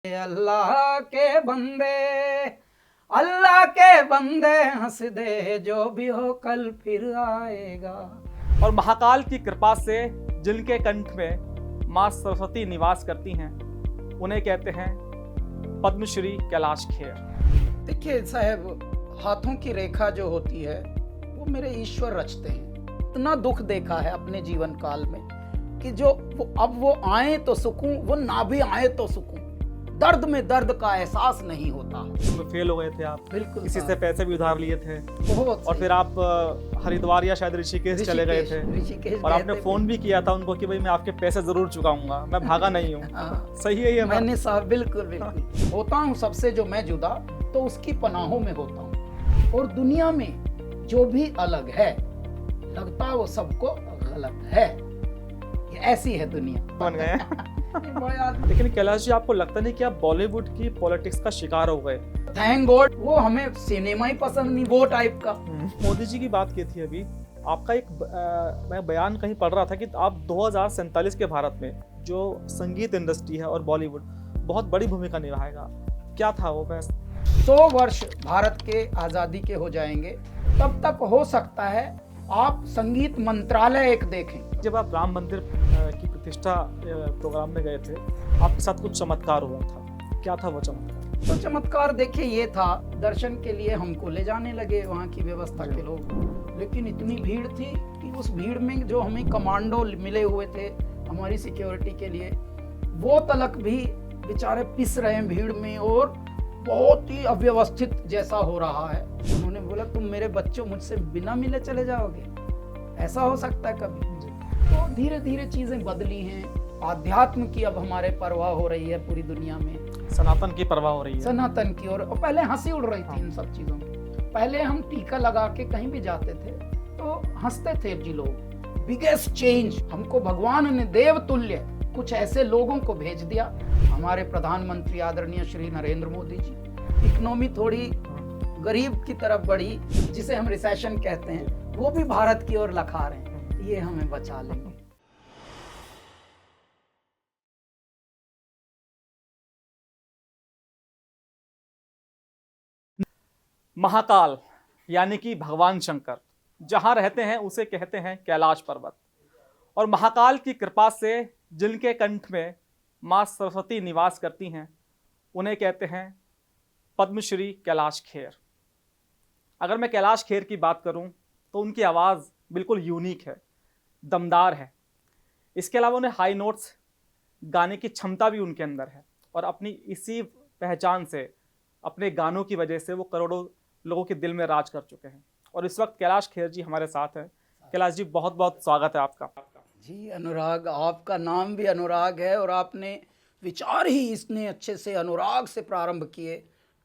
अल्लाह के बंदे हंस दे, जो भी हो कल फिर आएगा। और महाकाल की कृपा से जिनके कंठ में माँ सरस्वती निवास करती हैं, उन्हें कहते हैं पद्मश्री कैलाश खेर। देखिए साहब, हाथों की रेखा जो होती है वो मेरे ईश्वर रचते हैं। इतना दुख देखा है अपने जीवन काल में कि अब वो आए तो सुकून, वो ना भी आए तो सुकून। दर्द में दर्द का एहसास नहीं होता। उसमें फेल हो गए थे आप, बिल्कुल। किसी से पैसे भी उधार लिए थे बहुत और फिर आप हरिद्वार या शायद ऋषिकेश चले गए थे और आपने फोन भी किया था उनको कि भाई मैं आपके पैसे जरूर चुकाऊंगा, मैं भागा नहीं हूँ। सही है ये? मैंने साहब बिल्कुल होता हूँ सबसे जो मैं जुदा, तो उसकी पनाहों में होता हूँ। और दुनिया में जो भी अलग है लगता वो सबको गलत है। ये ऐसी है दुनिया। बन गए। लेकिन कैलाश जी, आपको लगता नहीं कि आप बॉलीवुड की पॉलिटिक्स का शिकार हो गए? थैंक गॉड, वो हमें सिनेमा ही पसंद नहीं, वो टाइप का। मोदी जी की बात की थी अभी, आपका एक मैं बयान कहीं पढ़ रहा था कि आप 2047 के भारत में जो संगीत इंडस्ट्री है और बॉलीवुड बहुत बड़ी भूमिका निभाएगा। क्या था वो? मैं 100 वर्ष भारत के आजादी के हो जाएंगे, तब तक हो सकता है आप संगीत मंत्रालय एक देखें। जब आप राम मंदिर की प्रतिष्ठा प्रोग्राम में गए थे, आपके साथ कुछ चमत्कार हुआ था। क्या था वो चमत्कार? तो चमत्कार देखिए ये था, दर्शन के लिए हमको ले जाने लगे वहाँ की व्यवस्था के लोग, लेकिन इतनी भीड़ थी कि उस भीड़ में जो हमें कमांडो मिले हुए थे हमारी सिक्योरिटी के लिए, वो तलक भी बेचारे पिस रहे हैं भीड़ में और बहुत ही अव्यवस्थित जैसा हो रहा है। उन्होंने बोला तुम मेरे बच्चों मुझसे बिना मिले चले जाओगे? ऐसा हो सकता है कभी? तो धीरे धीरे चीजें बदली हैं। आध्यात्म की अब हमारे परवाह हो रही है पूरी दुनिया में, सनातन की परवाह हो रही है, सनातन की। और पहले हंसी उड़ रही थी इन सब चीजों में। पहले हम टीका लगा के कहीं भी जाते थे तो हंसते थे जी लोग। बिगेस्ट चेंज, हमको भगवान ने देव तुल्य कुछ ऐसे लोगों को भेज दिया, हमारे प्रधानमंत्री आदरणीय श्री नरेंद्र मोदी जी। इकोनॉमी थोड़ी गरीब की तरफ बढ़ी, जिसे हम रिसेशन कहते हैं, वो भी भारत की ओर लखा रहे हैं। ये हमें बचा लेंगे। महाकाल यानी कि भगवान शंकर जहां रहते हैं उसे कहते हैं कैलाश पर्वत। और महाकाल की कृपा से जिनके कंठ में माँ सरस्वती निवास करती हैं, उन्हें कहते हैं पद्मश्री कैलाश खेर। अगर मैं कैलाश खेर की बात करूं तो उनकी आवाज़ बिल्कुल यूनिक है, दमदार है। इसके अलावा उन्हें हाई नोट्स गाने की क्षमता भी उनके अंदर है और अपनी इसी पहचान से, अपने गानों की वजह से वो करोड़ों लोगों के दिल में राज कर चुके हैं। और इस वक्त कैलाश खेर जी हमारे साथ हैं। कैलाश जी, बहुत बहुत स्वागत है आपका। जी अनुराग, आपका नाम भी अनुराग है और आपने विचार ही इतने अच्छे से अनुराग से प्रारंभ किए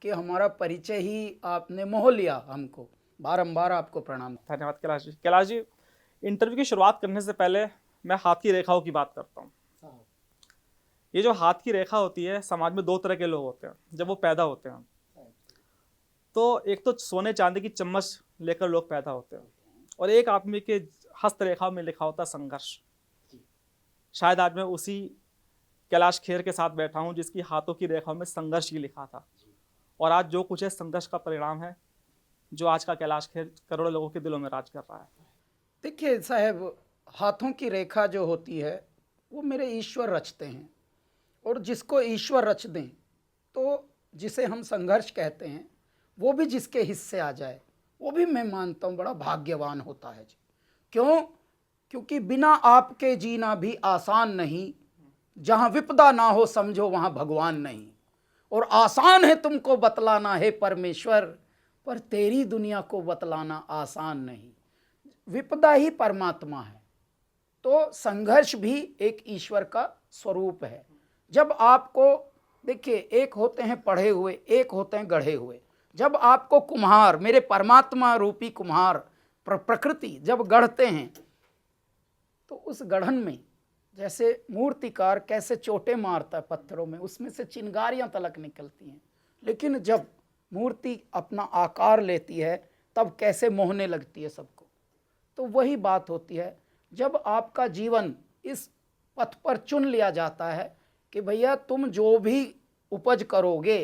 कि हमारा परिचय ही आपने मोह लिया हमको। बारंबार आपको प्रणाम। धन्यवाद कैलाश जी। कैलाश जी, इंटरव्यू की शुरुआत करने से पहले मैं हाथ की रेखाओं की बात करता हूँ। ये जो हाथ की रेखा होती है, समाज में 2 तरह के लोग होते हैं जब वो पैदा होते हैं। तो एक तो सोने चांदी की चम्मच लेकर लोग पैदा होते हैं और एक आदमी के हस्तरेखा में लिखा होता है संघर्ष। शायद आज मैं उसी कैलाश खेर के साथ बैठा हूँ जिसकी हाथों की रेखाओं में संघर्ष ही लिखा था, और आज जो कुछ है संघर्ष का परिणाम है, जो आज का कैलाश खेर करोड़ों लोगों के दिलों में राज कर रहा है। देखिए साहब, हाथों की रेखा जो होती है वो मेरे ईश्वर रचते हैं, और जिसको ईश्वर रच दें तो जिसे हम संघर्ष कहते हैं, वो भी जिसके हिस्से आ जाए वो भी मैं मानता हूँ बड़ा भाग्यवान होता है जी। क्यों? क्योंकि बिना आपके जीना भी आसान नहीं, जहाँ विपदा ना हो समझो वहाँ भगवान नहीं। और आसान है तुमको बतलाना है परमेश्वर, पर तेरी दुनिया को बतलाना आसान नहीं। विपदा ही परमात्मा है, तो संघर्ष भी एक ईश्वर का स्वरूप है। जब आपको देखिए, एक होते हैं पढ़े हुए, एक होते हैं गढ़े हुए। जब आपको कुम्हार, मेरे परमात्मा रूपी कुम्हार प्रकृति जब गढ़ते हैं, तो उस गढ़न में जैसे मूर्तिकार कैसे चोटें मारता है पत्थरों में, उसमें से चिंगारियां तलक निकलती हैं। लेकिन जब मूर्ति अपना आकार लेती है तब कैसे मोहने लगती है सबको। तो वही बात होती है, जब आपका जीवन इस पथ पर चुन लिया जाता है कि भैया तुम जो भी उपज करोगे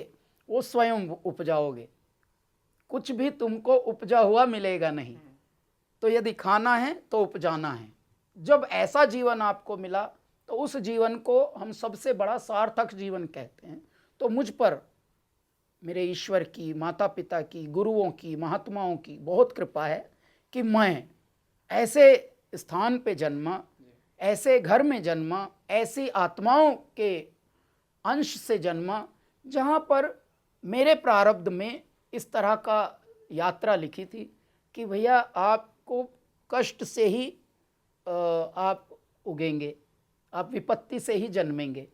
वो स्वयं उपजाओगे, कुछ भी तुमको उपजा हुआ मिलेगा नहीं। तो यदि खाना है तो उपजाना है। जब ऐसा जीवन आपको मिला तो उस जीवन को हम सबसे बड़ा सार्थक जीवन कहते हैं। तो मुझ पर मेरे ईश्वर की, माता पिता की, गुरुओं की, महात्माओं की बहुत कृपा है कि मैं ऐसे स्थान पे जन्मा, ऐसे घर में जन्मा, ऐसी आत्माओं के अंश से जन्मा जहाँ पर मेरे प्रारब्ध में इस तरह का यात्रा लिखी थी कि भैया आपको कष्ट से ही आप उगेंगे, आप विपत्ति से ही जन्मेंगे।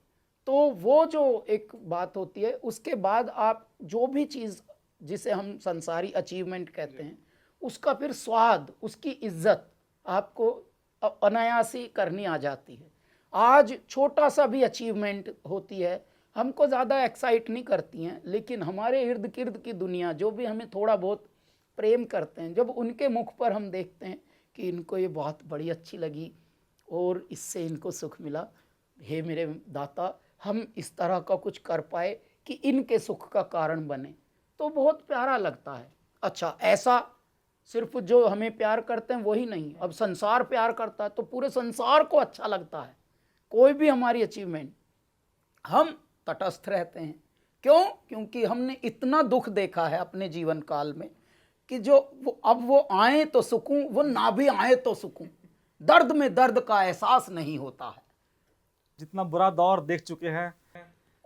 तो वो जो एक बात होती है, उसके बाद आप जो भी चीज़ जिसे हम संसारी अचीवमेंट कहते हैं, उसका फिर स्वाद, उसकी इज्जत आपको अनायास ही करनी आ जाती है। आज छोटा सा भी अचीवमेंट होती है, हमको ज़्यादा एक्साइट नहीं करती हैं, लेकिन हमारे इर्द गिर्द की दुनिया जो भी हमें थोड़ा बहुत प्रेम करते हैं, जब उनके मुख पर हम देखते हैं कि इनको ये बात बड़ी अच्छी लगी और इससे इनको सुख मिला, हे मेरे दाता हम इस तरह का कुछ कर पाए कि इनके सुख का कारण बने, तो बहुत प्यारा लगता है। अच्छा, ऐसा सिर्फ जो हमें प्यार करते हैं वही नहीं, अब संसार प्यार करता है तो पूरे संसार को अच्छा लगता है। कोई भी हमारी अचीवमेंट, हम तटस्थ रहते हैं। क्यों? क्योंकि हमने इतना दुख देखा है अपने जीवन काल में कि जो अब वो आए तो सुकूं, वो ना भी आए तो सुकूं, दर्द में दर्द का एहसास नहीं होता है। जितना बुरा दौर देख चुके हैं,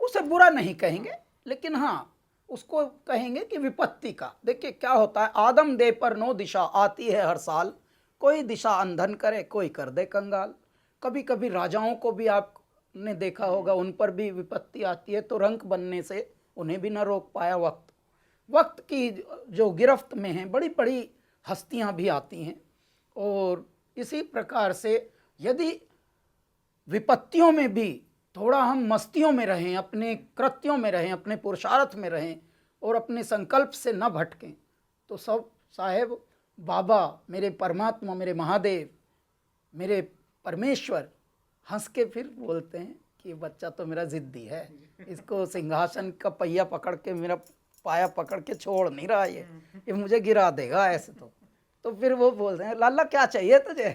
उसे बुरा नहीं कहेंगे, लेकिन हाँ उसको कहेंगे कि विपत्ति का। देखिए क्या होता है, आदम दे पर 9 दिशा आती है हर साल, कोई दिशा अंधन करे, कोई कर दे कंगाल। कभी कभी राजाओं को भी आपने देखा होगा, उन पर भी विपत्ति आती है तो रंक बनने से उन्हें भी न रोक पाया वक्त की जो गिरफ्त में हैं बड़ी बड़ी हस्तियां भी आती हैं। और इसी प्रकार से यदि विपत्तियों में भी थोड़ा हम मस्तियों में रहें, अपने कृत्यों में रहें, अपने पुरुषार्थ में रहें और अपने संकल्प से न भटकें, तो सब साहेब बाबा, मेरे परमात्मा, मेरे महादेव, मेरे परमेश्वर हंस के फिर बोलते हैं कि बच्चा तो मेरा ज़िद्दी है, इसको सिंहासन का पहिया पकड़ के, मेरा पाया पकड़ के छोड़ नहीं रहा, ये मुझे गिरा देगा ऐसे। तो फिर वो बोलते हैं लाला क्या चाहिए तुझे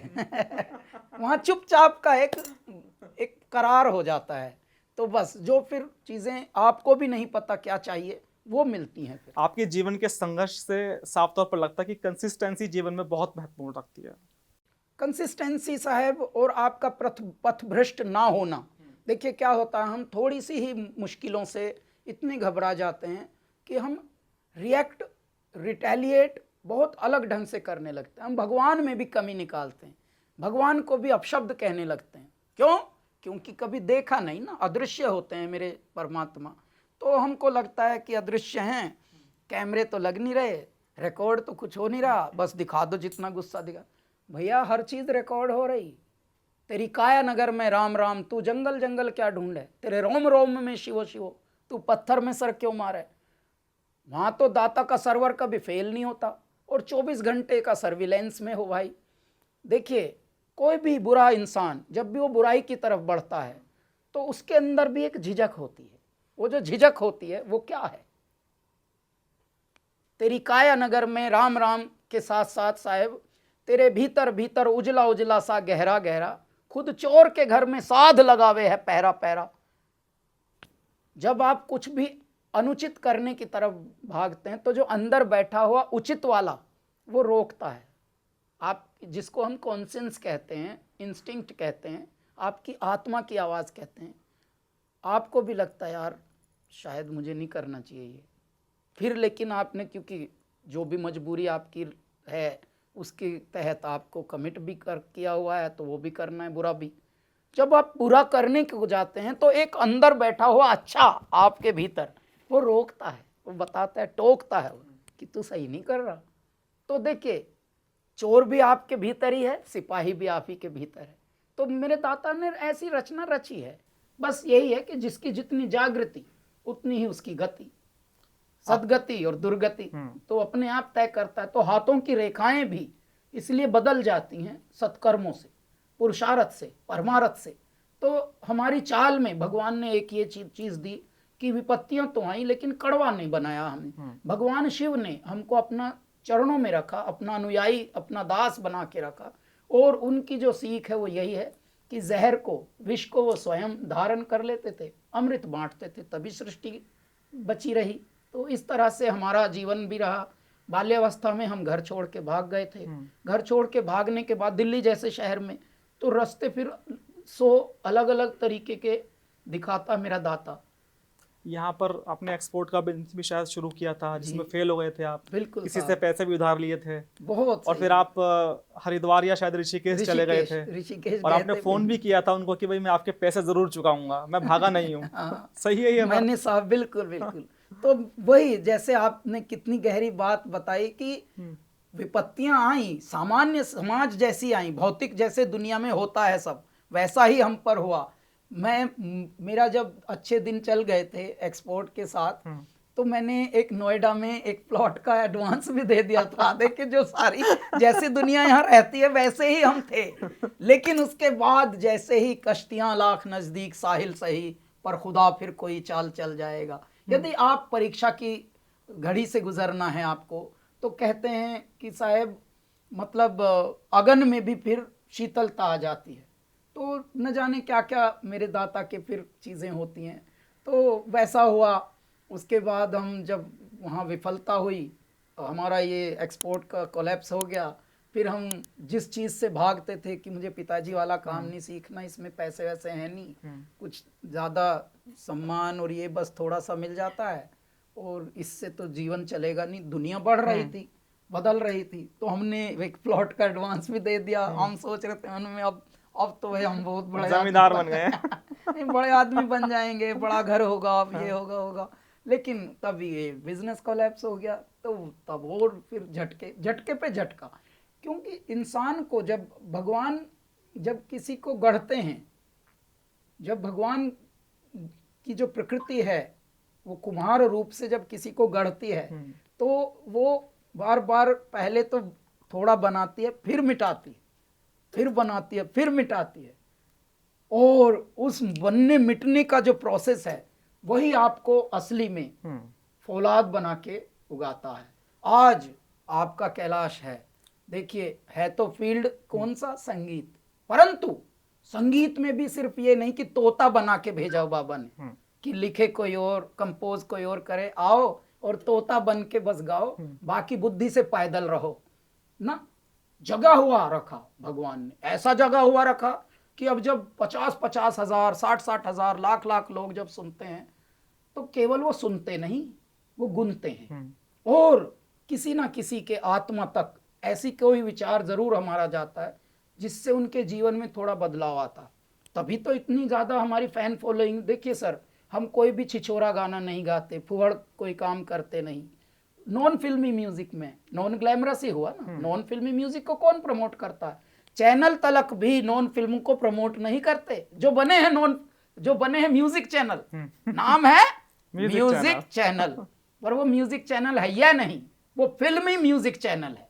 वहाँ चुपचाप का एक करार हो जाता है। तो बस जो फिर चीज़ें आपको भी नहीं पता क्या चाहिए वो मिलती हैं। फिर आपके जीवन के संघर्ष से साफ तौर पर लगता है कि कंसिस्टेंसी जीवन में बहुत महत्वपूर्ण रखती है। कंसिस्टेंसी साहब, और आपका पथ भ्रष्ट ना होना। देखिए क्या होता है, हम थोड़ी सी ही मुश्किलों से इतने घबरा जाते हैं कि हम रिटेलिएट बहुत अलग ढंग से करने लगते हैं। हम भगवान में भी कमी निकालते हैं, भगवान को भी अपशब्द कहने लगते हैं। क्यों? क्योंकि कभी देखा नहीं ना, अदृश्य होते हैं मेरे परमात्मा। तो हमको लगता है कि अदृश्य हैं, कैमरे तो लग नहीं रहे, रिकॉर्ड तो कुछ हो नहीं रहा, बस दिखा दो जितना गुस्सा दिखा। भैया हर चीज़ रिकॉर्ड हो रही। तेरी काया नगर में राम राम, तू जंगल जंगल क्या ढूंढे, तेरे रोम रोम में शिवो शिवो, तू पत्थर में सर क्यों मारे। वहाँ तो दाता का सर्वर कभी फेल नहीं होता और 24 घंटे का सर्विलेंस में हो भाई। देखिए कोई भी बुरा इंसान जब भी वो बुराई की तरफ बढ़ता है तो उसके अंदर भी एक झिझक होती है। वो जो झिझक होती है वो क्या है, तेरी काया नगर में राम राम के साथ साथ साहेब तेरे भीतर भीतर उजला उजला सा गहरा गहरा, खुद चोर के घर में साध लगावे है पहरा पहरा। जब आप कुछ भी अनुचित करने की तरफ भागते हैं तो जो अंदर बैठा हुआ उचित वाला वो रोकता है। आप जिसको हम कॉन्सेंस कहते हैं, इंस्टिंक्ट कहते हैं, आपकी आत्मा की आवाज़ कहते हैं। आपको भी लगता है यार शायद मुझे नहीं करना चाहिए ये, फिर लेकिन आपने क्योंकि जो भी मजबूरी आपकी है उसके तहत आपको कमिट भी किया हुआ है तो वो भी करना है, बुरा भी। जब आप बुरा करने को जाते हैं तो एक अंदर बैठा हुआ अच्छा आपके भीतर वो रोकता है, वो बताता है, टोकता है कि तू सही नहीं कर रहा। तो देखिए चोर भी आपके भीतर ही है, सिपाही भी आप ही के भीतर है। तो मेरे दाता ने ऐसी रचना रची है, बस यही है कि जिसकी जितनी जागृति उतनी ही उसकी गति, सदगति और दुर्गति तो अपने आप तय करता है। तो हाथों की रेखाएं भी इसलिए बदल जाती हैं सत्कर्मों से, पुरुषार्थ से, परमार्थ से। तो हमारी चाल में भगवान ने एक ये चीज़ दी कि विपत्तियां तो आई लेकिन कड़वा नहीं बनाया हमें। भगवान शिव ने हमको अपना चरणों में रखा, अपना अनुयायी, अपना दास बना के रखा, और उनकी जो सीख है वो यही है कि जहर को, विष को वो स्वयं धारण कर लेते थे, अमृत बांटते थे, तभी सृष्टि बची रही। तो इस तरह से हमारा जीवन भी रहा। बाल्यावस्था में हम घर छोड़ के भाग गए थे। घर छोड़ के भागने के बाद दिल्ली जैसे शहर में तो रास्ते फिर 100 अलग अलग तरीके के दिखाता मेरा दाता। यहाँ पर आपने एक्सपोर्ट का बिजनेस भी शायद शुरू किया था, जिसमें फेल हो गए थे आप, बिल्कुल किसी से पैसे भी उधार लिए थे, बहुत, और फिर आप हरिद्वार या शायद ऋषिकेश चले गए थे, ऋषिकेश और आपने फोन भी किया था उनको कि भाई मैं आपके पैसे जरूर चुकाऊंगा, मैं भागा नहीं हूँ। हाँ, सही है ये बात? मैंने साहब बिल्कुल बिल्कुल। तो वही, जैसे आपने कितनी गहरी बात बताई कि विपत्तियां आई, सामान्य समाज जैसी आई, भौतिक जैसे दुनिया में होता है सब, वैसा ही हम पर हुआ। मेरा जब अच्छे दिन चल गए थे एक्सपोर्ट के साथ, तो मैंने एक नोएडा में एक प्लॉट का एडवांस भी दे दिया था। देखिए, जो सारी जैसी दुनिया यहाँ रहती है वैसे ही हम थे। लेकिन उसके बाद जैसे ही कश्तियां लाख नजदीक साहिल सही, पर खुदा फिर कोई चाल चल जाएगा। यदि आप परीक्षा की घड़ी से गुजरना है आपको, तो कहते हैं कि साहब मतलब अगन में भी फिर शीतलता आ जाती है। तो न जाने क्या क्या मेरे दाता के फिर चीज़ें होती हैं। तो वैसा हुआ। उसके बाद हम जब वहाँ विफलता हुई, हमारा ये एक्सपोर्ट का कोलैप्स हो गया, फिर हम जिस चीज़ से भागते थे कि मुझे पिताजी वाला काम नहीं सीखना, इसमें पैसे वैसे हैं नहीं, कुछ ज़्यादा सम्मान और ये बस थोड़ा सा मिल जाता है और इससे तो जीवन चलेगा नहीं। दुनिया बढ़ रही थी, बदल रही थी, तो हमने एक प्लॉट का एडवांस भी दे दिया। हम सोच रहे थे उनमें अब तो भाई हम बहुत बड़े जमींदार बन गए। बड़े आदमी बन जाएंगे, बड़ा घर होगा, अब ये होगा। लेकिन तब ये बिजनेस कोलैप्स हो गया। तो तब और फिर झटके पे झटका। क्योंकि इंसान को जब भगवान जब किसी को गढ़ते हैं, जब भगवान की जो प्रकृति है वो कुम्हार रूप से जब किसी को गढ़ती है, तो वो बार बार पहले तो थोड़ा बनाती है, फिर मिटाती है, फिर बनाती है, फिर मिटाती है, और उस बनने मिटने का जो प्रोसेस है वही आपको असली में फौलाद बना के उगाता है। आज आपका कैलाश है, देखिए, है तो फील्ड कौन सा, संगीत, परंतु संगीत में भी सिर्फ ये नहीं कि तोता बना के भेजा बाबा ने कि लिखे कोई और, कंपोज कोई और करे, आओ और तोता बन के बस गाओ, बाकी बुद्धि से पैदल रहो ना। जगह हुआ रखा भगवान ने, ऐसा जगह हुआ रखा कि अब जब 50-50 हजार, 60-60 हजार, लाख लोग जब सुनते हैं, तो केवल वो सुनते नहीं, वो गुनते हैं, और किसी ना किसी के आत्मा तक ऐसी कोई विचार जरूर हमारा जाता है जिससे उनके जीवन में थोड़ा बदलाव आता। तभी तो इतनी ज्यादा हमारी फैन फॉलोइंग। देखिए सर, हम कोई भी छिछोरा गाना नहीं गाते, फुहड़ कोई काम करते नहीं। नॉन फिल्मी म्यूजिक में, नॉन ग्लैमरस ही हुआ ना, नॉन फिल्मी म्यूजिक को कौन प्रमोट करता है? चैनल तलक भी नॉन फिल्म को प्रमोट नहीं करते। जो बने हैं म्यूजिक चैनल, नाम है म्यूजिक चैनल, पर वो म्यूजिक चैनल है या नहीं, वो फिल्मी म्यूजिक चैनल है।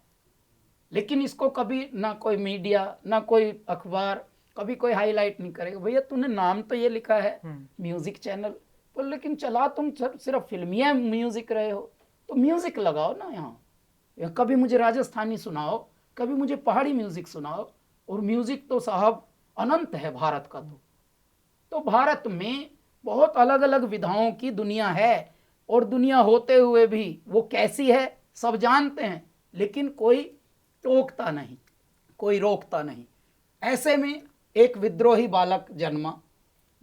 लेकिन इसको कभी ना कोई मीडिया, ना कोई अखबार, कभी कोई हाईलाइट नहीं करेगा। भैया तूने नाम तो ये लिखा है म्यूजिक चैनल, पर लेकिन चला तुम सिर्फ फिल्मिया म्यूजिक रहे हो, तो म्यूजिक लगाओ ना यहाँ। कभी मुझे राजस्थानी सुनाओ, कभी मुझे पहाड़ी म्यूजिक सुनाओ। और म्यूजिक तो साहब अनंत है भारत का। तो भारत में बहुत अलग अलग विधाओं की दुनिया है, और दुनिया होते हुए भी वो कैसी है सब जानते हैं, लेकिन कोई टोकता नहीं, कोई रोकता नहीं। ऐसे में एक विद्रोही बालक जन्मा,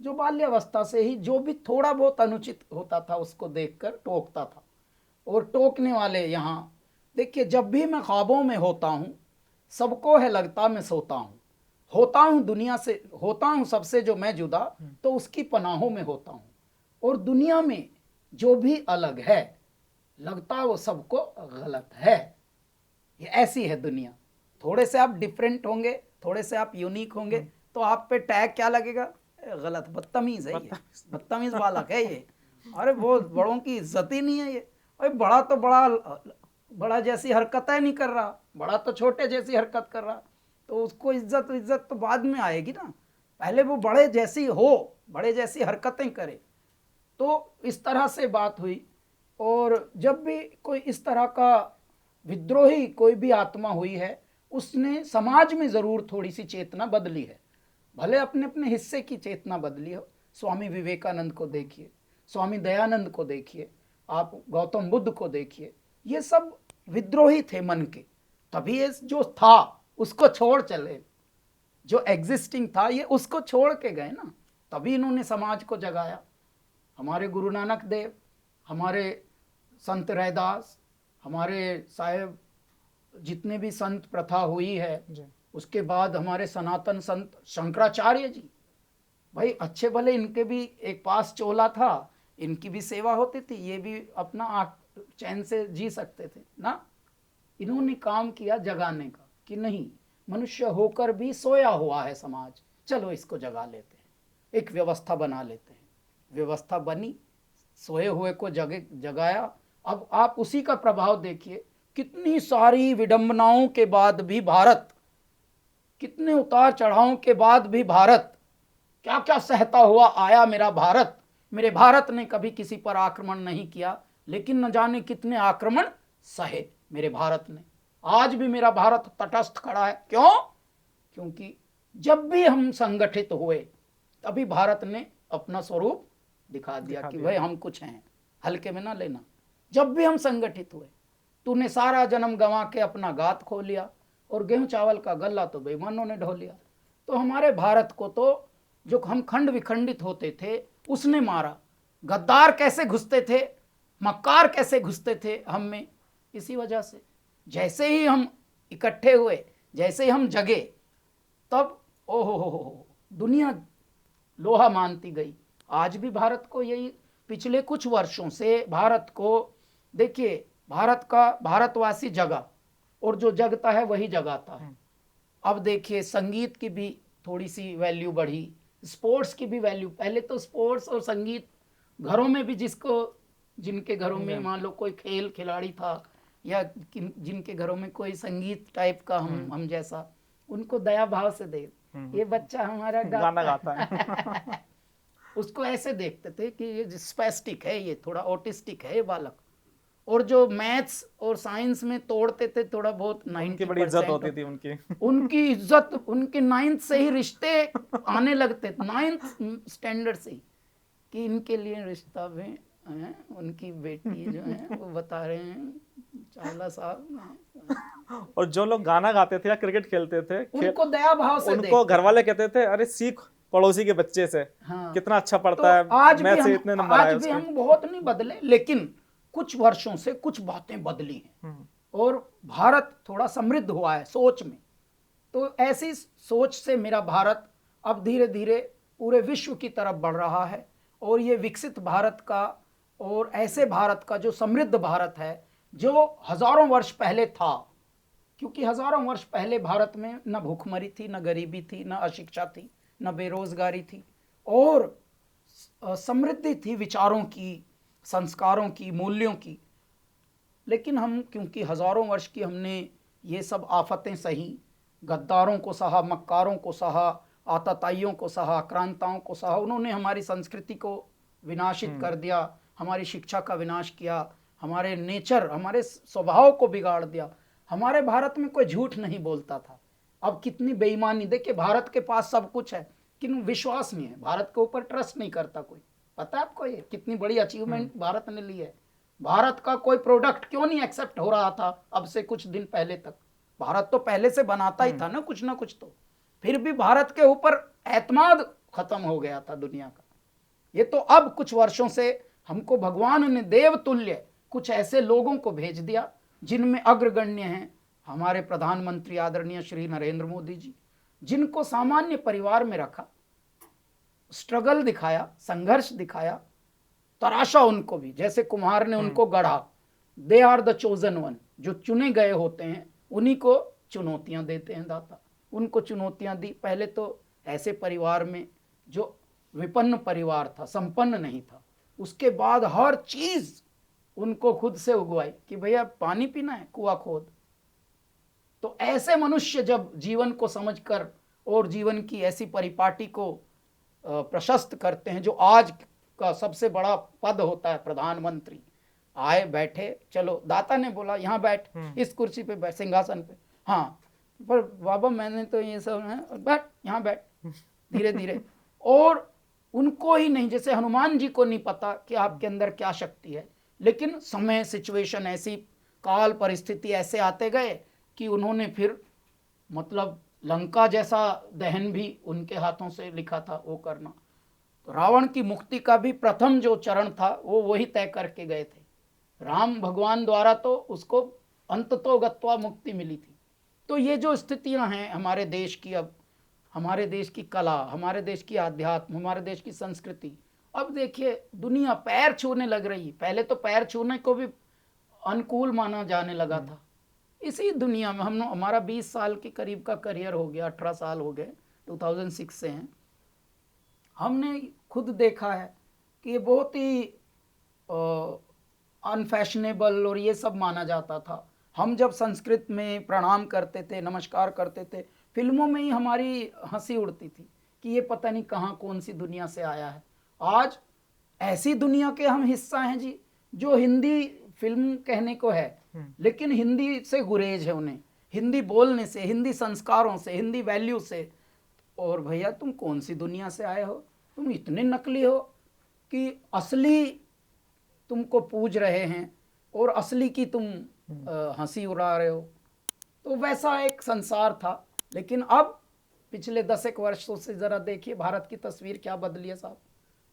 जो बाल्यावस्था से ही जो भी थोड़ा बहुत अनुचित होता था उसको देखकर टोकता था। और टोकने वाले यहाँ देखिए, जब भी मैं ख्वाबों में होता हूँ, सबको है लगता मैं सोता हूँ, होता हूँ दुनिया से, होता हूँ सबसे जो मैं जुदा, तो उसकी पनाहों में होता हूँ। और दुनिया में जो भी अलग है, लगता वो सबको गलत है। ये ऐसी है दुनिया। थोड़े से आप डिफरेंट होंगे, थोड़े से आप यूनिक होंगे, तो आप पे टैग क्या लगेगा? गलत, बदतमीज है ये, बदतमीज बालक है ये। अरे वो बड़ों की इज्जत ही नहीं है ये। अरे बड़ा तो बड़ा जैसी हरकतें नहीं कर रहा, बड़ा तो छोटे जैसी हरकत कर रहा, तो उसको इज्जत तो बाद में आएगी ना। पहले वो बड़े जैसी हो, बड़े जैसी हरकतें करे। तो इस तरह से बात हुई। और जब भी कोई इस तरह का विद्रोही कोई भी आत्मा हुई है, उसने समाज में ज़रूर थोड़ी सी चेतना बदली है, भले अपने अपने हिस्से की चेतना बदली हो। स्वामी विवेकानंद को देखिए, स्वामी दयानंद को देखिए, आप गौतम बुद्ध को देखिए, ये सब विद्रोही थे मन के, तभी ये जो था उसको छोड़ चले, जो एग्जिस्टिंग था ये उसको छोड़ के गए ना, तभी इन्होंने समाज को जगाया। हमारे गुरु नानक देव, हमारे संत रैदास, हमारे साहेब जितने भी संत प्रथा हुई है, उसके बाद हमारे सनातन संत शंकराचार्य जी, भाई अच्छे भले इनके भी एक पास चोला था, इनकी भी सेवा होती थी, ये भी अपना चैन से जी सकते थे ना। इन्होंने काम किया जगाने का कि नहीं, मनुष्य होकर भी सोया हुआ है समाज, चलो इसको जगा लेते हैं, एक व्यवस्था बना लेते हैं। व्यवस्था बनी, सोए हुए को जगाया। अब आप उसी का प्रभाव देखिए, कितनी सारी विडंबनाओं के बाद भी भारत, कितने उतार चढ़ावों के बाद भी भारत, क्या क्या सहता हुआ आया मेरा भारत। मेरे भारत ने कभी किसी पर आक्रमण नहीं किया, लेकिन न जाने कितने आक्रमण सहे मेरे भारत ने। आज भी मेरा भारत तटस्थ खड़ा है। क्यों? क्योंकि जब भी हम संगठित हुए तभी भारत ने अपना स्वरूप दिखा दिया कि भाई हम कुछ हैं, हल्के में ना लेना। जब भी हम संगठित हुए, तूने सारा जन्म गंवा के अपना गात खो लिया, और गेहूं चावल का गल्ला तो बेईमानों ने ढो लिया। तो हमारे भारत को तो जो हम खंड विखंडित होते थे उसने मारा। गद्दार कैसे घुसते थे, मक्कार कैसे घुसते थे हम में, इसी वजह से। जैसे ही हम इकट्ठे हुए, जैसे ही हम जगे, तब ओहो हो दुनिया लोहा मानती गई। आज भी भारत को यही, पिछले कुछ वर्षों से भारत को देखिए, भारत का भारतवासी जगा, और जो जगता है वही जगाता है। अब देखिए संगीत की भी थोड़ी सी वैल्यू बढ़ी, स्पोर्ट्स की भी वैल्यू। पहले तो स्पोर्ट्स और संगीत घरों में भी, जिनके घरों में मान लो कोई खेल खिलाड़ी था, या जिनके घरों में कोई संगीत टाइप का हम जैसा, उनको दया भाव से दे, ये बच्चा हमारा गाना गाता है उसको ऐसे देखते थे कि ये स्पेस्टिक है, ये थोड़ा ऑटिस्टिक है ये बालक। और जो मैथ्स और साइंस में तोड़ते थे थोड़ा बहुत, 90% बड़ी इज्जत होती थी उनकी इज्जत, उनके 9th से ही रिश्ते आने लगते, 9th स्टैंडर्ड से ही, कि इनके लिए रिश्ता भी है। उनकी बेटी जो है वो बता रहे हैं चावला साहब। और जो लोग गाना गाते थे या क्रिकेट खेलते थे, उनको दया भाव से उनको घर वाले कहते थे अरे सीख पड़ोसी के बच्चे से, हाँ। कितना अच्छा पढ़ता तो है, आज मैथ भी से हम, इतने नंबर आए आज भी उसके। हम बहुत नहीं बदले, लेकिन कुछ वर्षों से कुछ बातें बदली हैं, और भारत थोड़ा समृद्ध हुआ है सोच में। तो ऐसी सोच से मेरा भारत अब धीरे धीरे पूरे विश्व की तरफ बढ़ रहा है। और ये विकसित भारत का, और ऐसे भारत का जो समृद्ध भारत है, जो हजारों वर्ष पहले था। क्योंकि हजारों वर्ष पहले भारत में न भूखमरी थी, न गरीबी थी, न अशिक्षा थी, न बेरोजगारी थी, और समृद्धि थी विचारों की, संस्कारों की, मूल्यों की। लेकिन हम, क्योंकि हजारों वर्ष की हमने ये सब आफतें सही, गद्दारों को सहा, मक्कारों को सहा, आतताइयों को सहा, आक्रांताओं को सहा, उन्होंने हमारी संस्कृति को विनाशित कर दिया, हमारी शिक्षा का विनाश किया, हमारे नेचर, हमारे स्वभाव को बिगाड़ दिया। हमारे भारत में कोई झूठ नहीं बोलता था। अब कितनी बेईमानी, देखिए भारत के पास सब कुछ है, लेकिन विश्वास नहीं है, भारत के ऊपर ट्रस्ट नहीं करता कोई। पता है आपको ये कितनी बड़ी अचीवमेंट भारत ने ली है। भारत का कोई प्रोडक्ट क्यों नहीं एक्सेप्ट हो रहा था अब से कुछ दिन पहले तक? भारत तो पहले से बनाता ही था ना कुछ, तो फिर भी भारत के ऊपर एतमाद खत्म हो गया था दुनिया का। ये तो अब कुछ वर्षों से हमको भगवान ने देवतुल्य कुछ ऐसे लोगों को भेज दिया, जिनमें अग्रगण्य हैं हमारे प्रधानमंत्री आदरणीय श्री नरेंद्र मोदी जी, जिनको सामान्य परिवार में रखा, स्ट्रगल दिखाया, संघर्ष दिखाया, तराशा उनको भी, जैसे कुम्हार ने उनको गढ़ा। They are the chosen one, जो चुने गए होते हैं उन्हीं को चुनौतियां देते हैं दाता। उनको चुनौतियां दी। पहले तो ऐसे परिवार में जो विपन्न परिवार था, संपन्न नहीं था, उसके बाद हर चीज उनको खुद से उगवाई कि भैया पानी पीना है, कुआं खोद। तो ऐसे मनुष्य जब जीवन को समझकर और जीवन की ऐसी परिपाटी को प्रशस्त करते हैं, जो आज का सबसे बड़ा पद होता है प्रधानमंत्री। आए बैठे, चलो दाता ने बोला यहाँ बैठ, इस कुर्सी पे बैठ, सिंहासन पे। हाँ पर बाबा मैंने तो ये सब है, बैठ यहाँ बैठ, धीरे धीरे। और उनको ही नहीं, जैसे हनुमान जी को नहीं पता कि आपके अंदर क्या शक्ति है, लेकिन समय सिचुएशन ऐसी, काल परिस्थिति ऐसे आते गए कि उन्होंने फिर मतलब लंका जैसा दहन भी उनके हाथों से लिखा था वो करना। तो रावण की मुक्ति का भी प्रथम जो चरण था वो वही तय करके गए थे। राम भगवान द्वारा तो उसको अंततो गत्वा मुक्ति मिली थी। तो ये जो स्थितियां हैं हमारे देश की, अब हमारे देश की कला, हमारे देश की आध्यात्म, हमारे देश की संस्कृति, अब देखिए दुनिया पैर छूने लग रही। पहले तो पैर छूने को भी अनुकूल माना जाने लगा था। इसी दुनिया में हम, हमारा 20 साल के करीब का करियर हो गया, 18 साल हो गए, 2006 से हैं। हमने खुद देखा है कि ये बहुत ही अनफैशनेबल और ये सब माना जाता था। हम जब संस्कृत में प्रणाम करते थे, नमस्कार करते थे, फिल्मों में ही हमारी हंसी उड़ती थी कि ये पता नहीं कहाँ कौन सी दुनिया से आया है। आज ऐसी दुनिया के हम हिस्सा हैं जी, जो हिंदी फिल्म कहने को है लेकिन हिंदी से गुरेज है उन्हें, हिंदी बोलने से, हिंदी संस्कारों से, हिंदी वैल्यू से। और भैया तुम कौन सी दुनिया से आए हो? तुम इतने नकली हो कि असली तुमको पूज रहे हैं और असली की तुम हंसी उड़ा रहे हो। तो वैसा एक संसार था। लेकिन अब पिछले 10 एक वर्षों से ज़रा देखिए भारत की तस्वीर क्या बदली है साहब।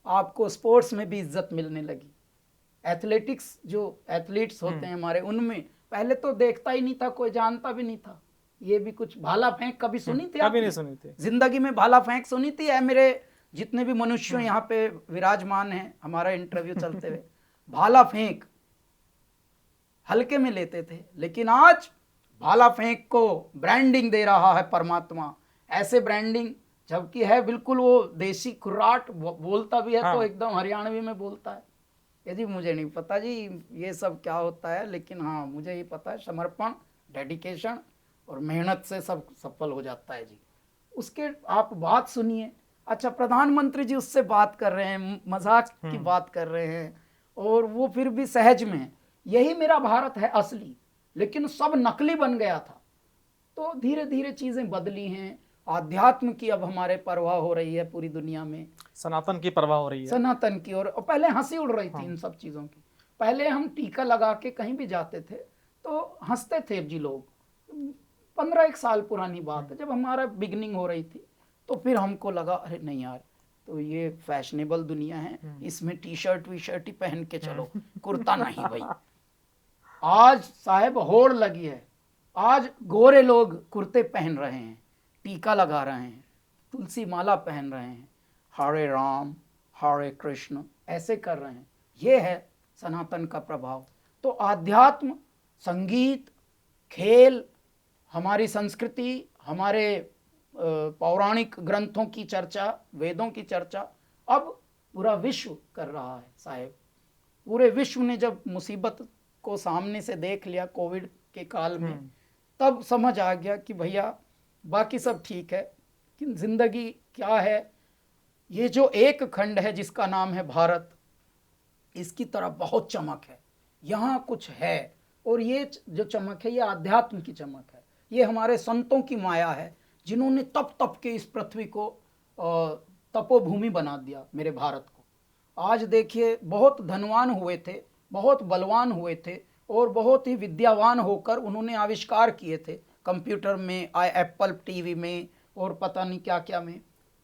आपको स्पोर्ट्स में भी इज्जत मिलने लगी। एथलेटिक्स, जो एथलीट्स होते हैं हमारे, उनमें पहले तो देखता ही नहीं था कोई, जानता भी नहीं था। ये भी कुछ भाला फेंक कभी सुनी थी? कभी नहीं सुनी थी जिंदगी में भाला फेंक सुनी थी? है मेरे जितने भी मनुष्य यहाँ पे विराजमान हैं, हमारा इंटरव्यू चलते हुए, भाला फेंक हल्के में लेते थे। लेकिन आज भाला फेंक को ब्रांडिंग दे रहा है परमात्मा। ऐसे ब्रांडिंग, जबकि है बिल्कुल वो देसी खुर्राट, बोलता भी है तो एकदम हरियाणवी में बोलता है। ये जी मुझे नहीं पता जी ये सब क्या होता है, लेकिन हाँ मुझे ये पता है समर्पण, डेडिकेशन और मेहनत से सब सफल हो जाता है जी। उसके आप बात सुनिए। अच्छा, प्रधानमंत्री जी उससे बात कर रहे हैं, मजाक की बात कर रहे हैं, और वो फिर भी सहज में है। यही मेरा भारत है असली, लेकिन सब नकली बन गया था। तो धीरे धीरे चीजें बदली हैं। आध्यात्म की अब हमारे परवाह हो रही है पूरी दुनिया में, सनातन की परवाह हो रही है, सनातन की। और पहले हंसी उड़ रही थी इन सब चीजों की। पहले हम टीका लगा के कहीं भी जाते थे तो हंसते थे जी लोग। 15 साल पुरानी बात है, जब हमारा बिगनिंग हो रही थी, तो फिर हमको लगा अरे नहीं यार, तो ये फैशनेबल दुनिया है, इसमें टी शर्ट वी शर्ट ही पहन के चलो, कुर्ता नहीं भाई। आज साहब होड़ लगी है। आज गोरे लोग कुर्ते पहन रहे हैं, टीका लगा रहे हैं, तुलसी माला पहन रहे हैं, हरे राम हरे कृष्ण ऐसे कर रहे हैं। ये है सनातन का प्रभाव। तो आध्यात्म, संगीत, खेल, हमारी संस्कृति, हमारे पौराणिक ग्रंथों की चर्चा, वेदों की चर्चा अब पूरा विश्व कर रहा है साहब। पूरे विश्व ने जब मुसीबत को सामने से देख लिया कोविड के काल में, तब समझ आ गया कि भैया बाकी सब ठीक है, कि जिंदगी क्या है। ये जो एक खंड है जिसका नाम है भारत, इसकी तरफ बहुत चमक है, यहाँ कुछ है। और ये जो चमक है ये आध्यात्म की चमक है। ये हमारे संतों की माया है, जिन्होंने तप तप के इस पृथ्वी को तपोभूमि बना दिया, मेरे भारत को। आज देखिए बहुत धनवान हुए थे, बहुत बलवान हुए थे, और बहुत ही विद्यावान होकर उन्होंने आविष्कार किए थे कंप्यूटर में, एप्पल टीवी में और पता नहीं क्या क्या में।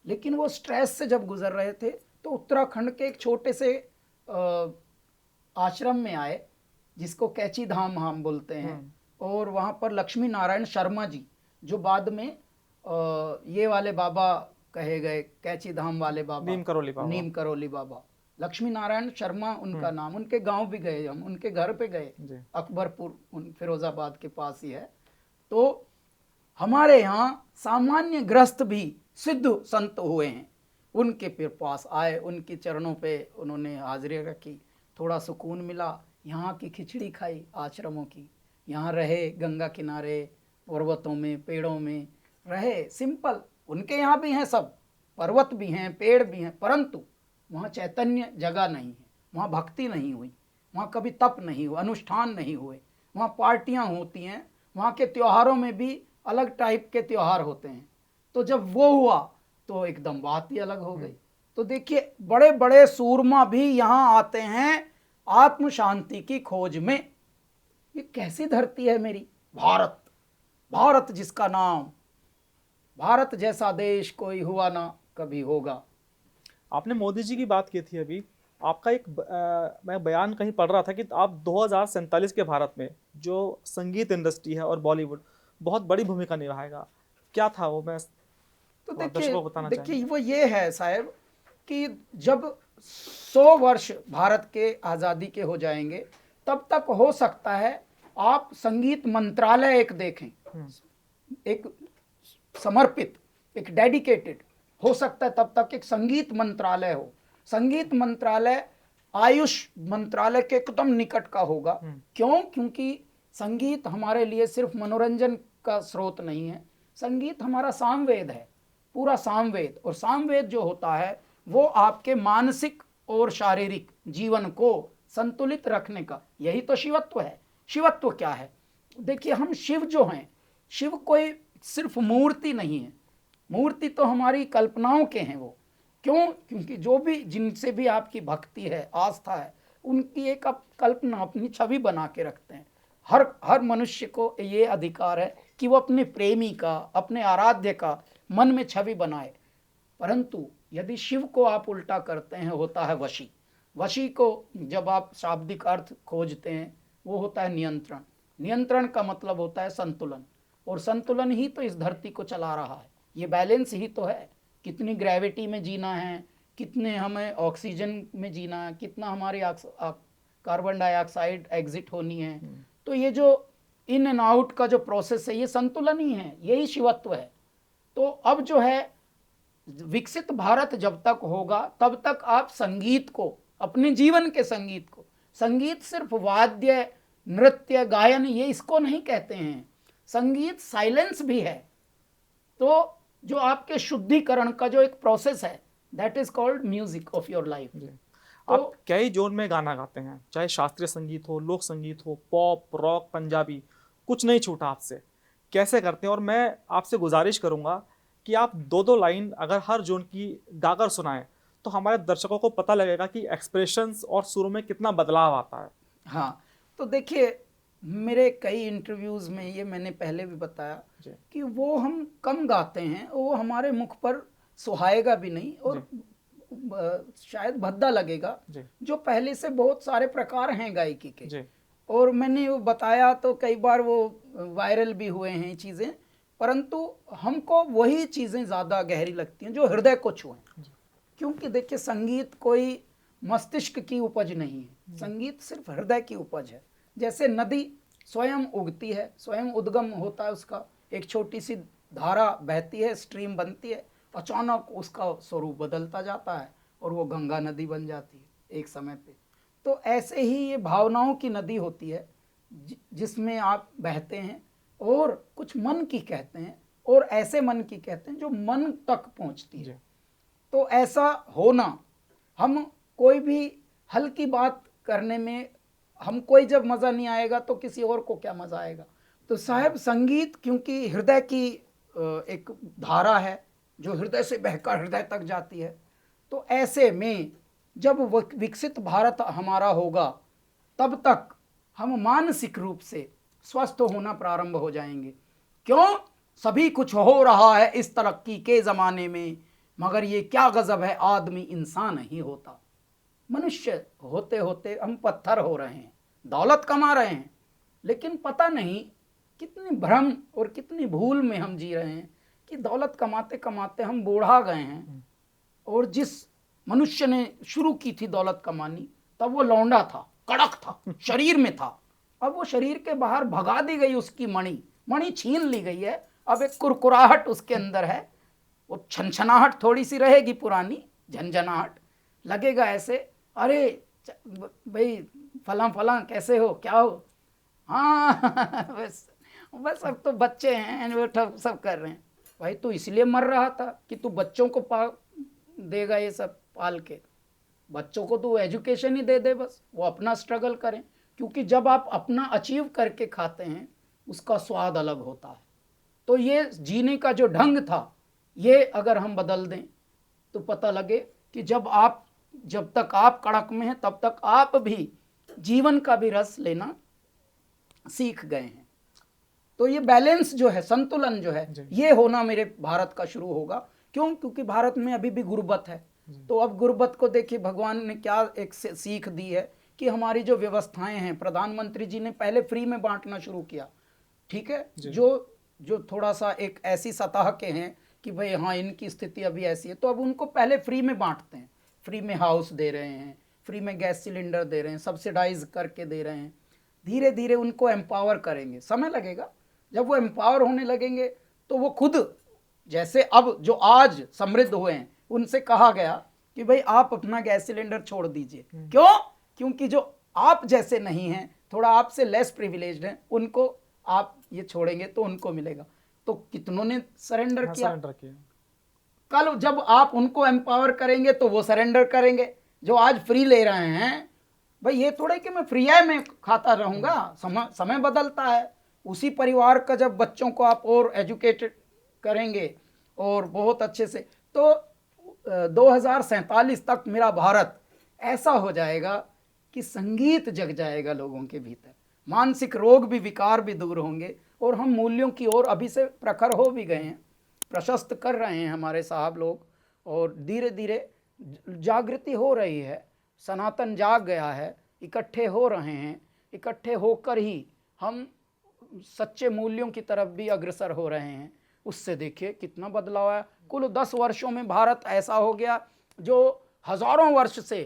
लेकिन वो स्ट्रेस से जब गुजर रहे थे तो उत्तराखंड के एक छोटे से आश्रम में आए, जिसको कैची धाम हम बोलते हैं। और वहाँ पर लक्ष्मी नारायण शर्मा जी, जो बाद में ये वाले बाबा कहे गए, कैची धाम वाले बाबा, नीम करोली बाबा, लक्ष्मी नारायण शर्मा उनका नाम। उनके गांव भी गए हम, उनके घर पे गए, अकबरपुर, फिरोजाबाद के पास ही है। तो हमारे यहाँ सामान्य ग्रस्त भी सिद्ध संत हुए हैं, उनके फिर पास आए, उनके चरणों पे उन्होंने हाजिरी रखी, थोड़ा सुकून मिला। यहाँ की खिचड़ी खाई आश्रमों की, यहाँ रहे गंगा किनारे, पर्वतों में, पेड़ों में रहे, सिंपल। उनके यहाँ भी हैं सब, पर्वत भी हैं, पेड़ भी हैं, परंतु वहाँ चैतन्य जगह नहीं है, वहाँ भक्ति नहीं हुई, वहाँ कभी तप नहीं हुआ, अनुष्ठान नहीं हुए, वहाँ पार्टियाँ होती हैं, वहाँ के त्योहारों में भी अलग टाइप के त्योहार होते हैं। तो जब वो हुआ तो एकदम बात ही अलग हो गई। तो देखिए बड़े बड़े सूरमा भी यहाँ आते हैं आत्म शांति की खोज में। ये कैसी धरती है मेरी भारत, भारत जिसका नाम, भारत जैसा देश कोई हुआ ना कभी होगा। आपने मोदी जी की बात की थी अभी, आपका एक मैं बयान कहीं पढ़ रहा था कि आप 2047 के भारत में जो संगीत इंडस्ट्री है और बॉलीवुड बहुत बड़ी भूमिका निभाएगा। क्या था वो, मैं तो दर्शकों को बताना देखिए वो ये है साहब कि जब 100 वर्ष भारत के आज़ादी के हो जाएंगे तब तक हो सकता है आप संगीत मंत्रालय एक देखें, एक समर्पित, एक डेडिकेटेड, हो सकता है तब तक एक संगीत मंत्रालय हो। संगीत मंत्रालय आयुष मंत्रालय के एकदम निकट का होगा। क्यों? क्योंकि संगीत हमारे लिए सिर्फ मनोरंजन का स्रोत नहीं है, संगीत हमारा सामवेद है, पूरा सामवेद। और सामवेद जो होता है वो आपके मानसिक और शारीरिक जीवन को संतुलित रखने का, यही तो शिवत्व है। शिवत्व क्या है? देखिए हम शिव जो हैं, शिव कोई सिर्फ मूर्ति नहीं है, मूर्ति तो हमारी कल्पनाओं के हैं वो। क्यों? क्योंकि जो भी जिनसे भी आपकी भक्ति है, आस्था है, उनकी एक कल्पना, अपनी छवि बना के रखते हैं। हर मनुष्य को ये अधिकार है कि वो अपने प्रेमी का, अपने आराध्य का मन में छवि बनाए। परंतु यदि शिव को आप उल्टा करते हैं, होता है वशी। वशी को जब आप शाब्दिक अर्थ खोजते हैं वो होता है नियंत्रण। नियंत्रण का मतलब होता है संतुलन, और संतुलन ही तो इस धरती को चला रहा है। ये बैलेंस ही तो है। कितनी ग्रेविटी में जीना है, कितने हमें ऑक्सीजन में जीना है, कितना हमारी कार्बन डाइऑक्साइड एग्जिट होनी है। तो ये जो इन एंड आउट का जो प्रोसेस है, ये संतुलन ही है, यही शिवत्व है। तो अब जो है विकसित भारत जब तक होगा तब तक आप संगीत को, अपने जीवन के संगीत को, संगीत सिर्फ वाद्य, नृत्य, गायन ये इसको नहीं कहते हैं। संगीत साइलेंस भी है। तो जो आपके शुद्धिकरण का जो एक प्रोसेस है, that is called music of your life. तो आप कई जोन में गाना गाते हैं, चाहे शास्त्रीय संगीत हो, लोक संगीत हो, पॉप, रॉक, पंजाबी, कुछ नहीं छूटा आपसे। कैसे करते हैं? और मैं आपसे गुजारिश करूंगा कि आप 2-2 लाइन अगर हर जोन की गाकर सुनाएं तो हमारे दर्शकों को पता लगेगा कि एक्सप्रेशंस और सुरों में कितना बदलाव आता है। हाँ, तो देखिए मेरे कई इंटरव्यूज़ में ये मैंने पहले भी बताया कि वो हम कम गाते हैं, वो हमारे मुख पर सुहाएगा भी नहीं और शायद भद्दा लगेगा, जो पहले से बहुत सारे प्रकार हैं गायकी के। और मैंने वो बताया तो कई बार वो वायरल भी हुए हैं चीज़ें, परंतु हमको वही चीज़ें ज़्यादा गहरी लगती हैं जो हृदय को छुएं। क्योंकि देखिए संगीत कोई मस्तिष्क की उपज नहीं है, संगीत सिर्फ हृदय की उपज है। जैसे नदी स्वयं उगती है, स्वयं उद्गम होता है उसका, एक छोटी सी धारा बहती है, स्ट्रीम बनती है, अचानक उसका स्वरूप बदलता जाता है और वो गंगा नदी बन जाती है एक समय पे। तो ऐसे ही ये भावनाओं की नदी होती है जिसमें आप बहते हैं, और कुछ मन की कहते हैं और ऐसे मन की कहते हैं जो मन तक पहुंचती है। तो ऐसा होना, हम कोई भी हल्की बात करने में हमको ही जब मज़ा नहीं आएगा तो किसी और को क्या मज़ा आएगा। तो साहब संगीत क्योंकि हृदय की एक धारा है जो हृदय से बहकर हृदय तक जाती है। तो ऐसे में जब विकसित भारत हमारा होगा तब तक हम मानसिक रूप से स्वस्थ होना प्रारंभ हो जाएंगे। क्यों? सभी कुछ हो रहा है इस तरक्की के ज़माने में, मगर ये क्या गज़ब है आदमी इंसान ही होता। मनुष्य होते होते हम पत्थर हो रहे हैं, दौलत कमा रहे हैं, लेकिन पता नहीं कितनी भ्रम और कितनी भूल में हम जी रहे हैं कि दौलत कमाते कमाते हम बूढ़ा गए हैं। और जिस मनुष्य ने शुरू की थी दौलत कमानी, तब वो लौंडा था, कड़क था, शरीर में था। अब वो शरीर के बाहर भगा दी गई उसकी मणि छीन ली गई है। अब एक कुरकुराहट उसके अंदर है, वो छनछनाहट थोड़ी सी रहेगी, पुरानी झंझनाहट लगेगा ऐसे, अरे भाई फला कैसे हो, क्या हो, हाँ बस अब तो बच्चे हैं वो सब कर रहे हैं। भाई तू इसलिए मर रहा था कि तू बच्चों को देगा ये सब पाल के, बच्चों को तो एजुकेशन ही दे दे, बस वो अपना स्ट्रगल करें, क्योंकि जब आप अपना अचीव करके खाते हैं उसका स्वाद अलग होता है। तो ये जीने का जो ढंग था, ये अगर हम बदल दें तो पता लगे कि जब तक आप कड़क में हैं तब तक आप भी जीवन का भी रस लेना सीख गए हैं। तो ये बैलेंस जो है, संतुलन जो है, ये होना मेरे भारत का शुरू होगा। क्यों? क्योंकि भारत में अभी भी गुर्बत है। तो अब गुर्बत को देखिए भगवान ने क्या एक सीख दी है कि हमारी जो व्यवस्थाएं हैं, प्रधानमंत्री जी ने पहले फ्री में बांटना शुरू किया, ठीक है, जो थोड़ा सा एक ऐसी सतह के हैं कि भाई हाँ इनकी स्थिति अभी ऐसी है, तो अब उनको पहले फ्री में बांटते हैं। फ्री में हाउस दे रहे हैं, फ्री में गैस सिलेंडर दे रहे हैं, सब्सिडाइज करके दे रहे हैं। धीरे धीरे उनको एम्पावर करेंगे, समय लगेगा। जब वो एम्पावर होने लगेंगे तो वो खुद, जैसे अब जो आज समृद्ध हुए हैं उनसे कहा गया कि भाई आप अपना गैस सिलेंडर छोड़ दीजिए। क्यों? क्योंकि जो आप जैसे नहीं हैं, थोड़ा आपसे लेस प्रिविलेज्ड हैं, उनको आप ये छोड़ेंगे तो उनको मिलेगा। तो कितनों ने सरेंडर किया। कल जब आप उनको एम्पावर करेंगे तो वो सरेंडर करेंगे। जो आज फ्री ले रहे हैं, भाई ये थोड़ा कि मैं फ्री है मैं खाता रहूंगा, समय बदलता है। उसी परिवार का जब बच्चों को आप और एजुकेटेड करेंगे और बहुत अच्छे से, तो 2047 तक मेरा भारत ऐसा हो जाएगा कि संगीत जग जाएगा लोगों के भीतर, मानसिक रोग भी, विकार भी दूर होंगे, और हम मूल्यों की ओर अभी से प्रखर हो भी गए हैं, प्रशस्त कर रहे हैं हमारे साहब लोग, और धीरे धीरे जागृति हो रही है, सनातन जाग गया है, इकट्ठे हो रहे हैं। इकट्ठे होकर ही हम सच्चे मूल्यों की तरफ भी अग्रसर हो रहे हैं। उससे देखिए कितना बदलाव है। कुल 10 वर्षों में भारत ऐसा हो गया जो हजारों वर्ष से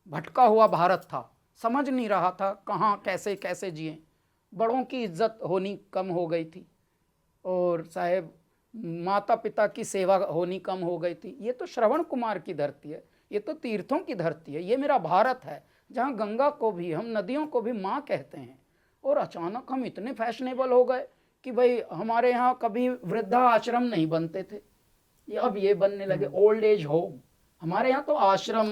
भटका हुआ भारत था, समझ नहीं रहा था कहाँ कैसे कैसे जिए। बड़ों की इज्जत होनी कम हो गई थी, और साहेब माता पिता की सेवा होनी कम हो गई थी। ये तो श्रवण कुमार की धरती है, ये तो तीर्थों की धरती है, ये मेरा भारत है, जहाँ गंगा को भी, हम नदियों को भी माँ कहते हैं। और अचानक हम इतने फैशनेबल हो गए कि भाई हमारे यहाँ कभी वृद्धा आश्रम नहीं बनते थे, ये अब ये बनने लगे, ओल्ड एज होम। हमारे यहाँ तो आश्रम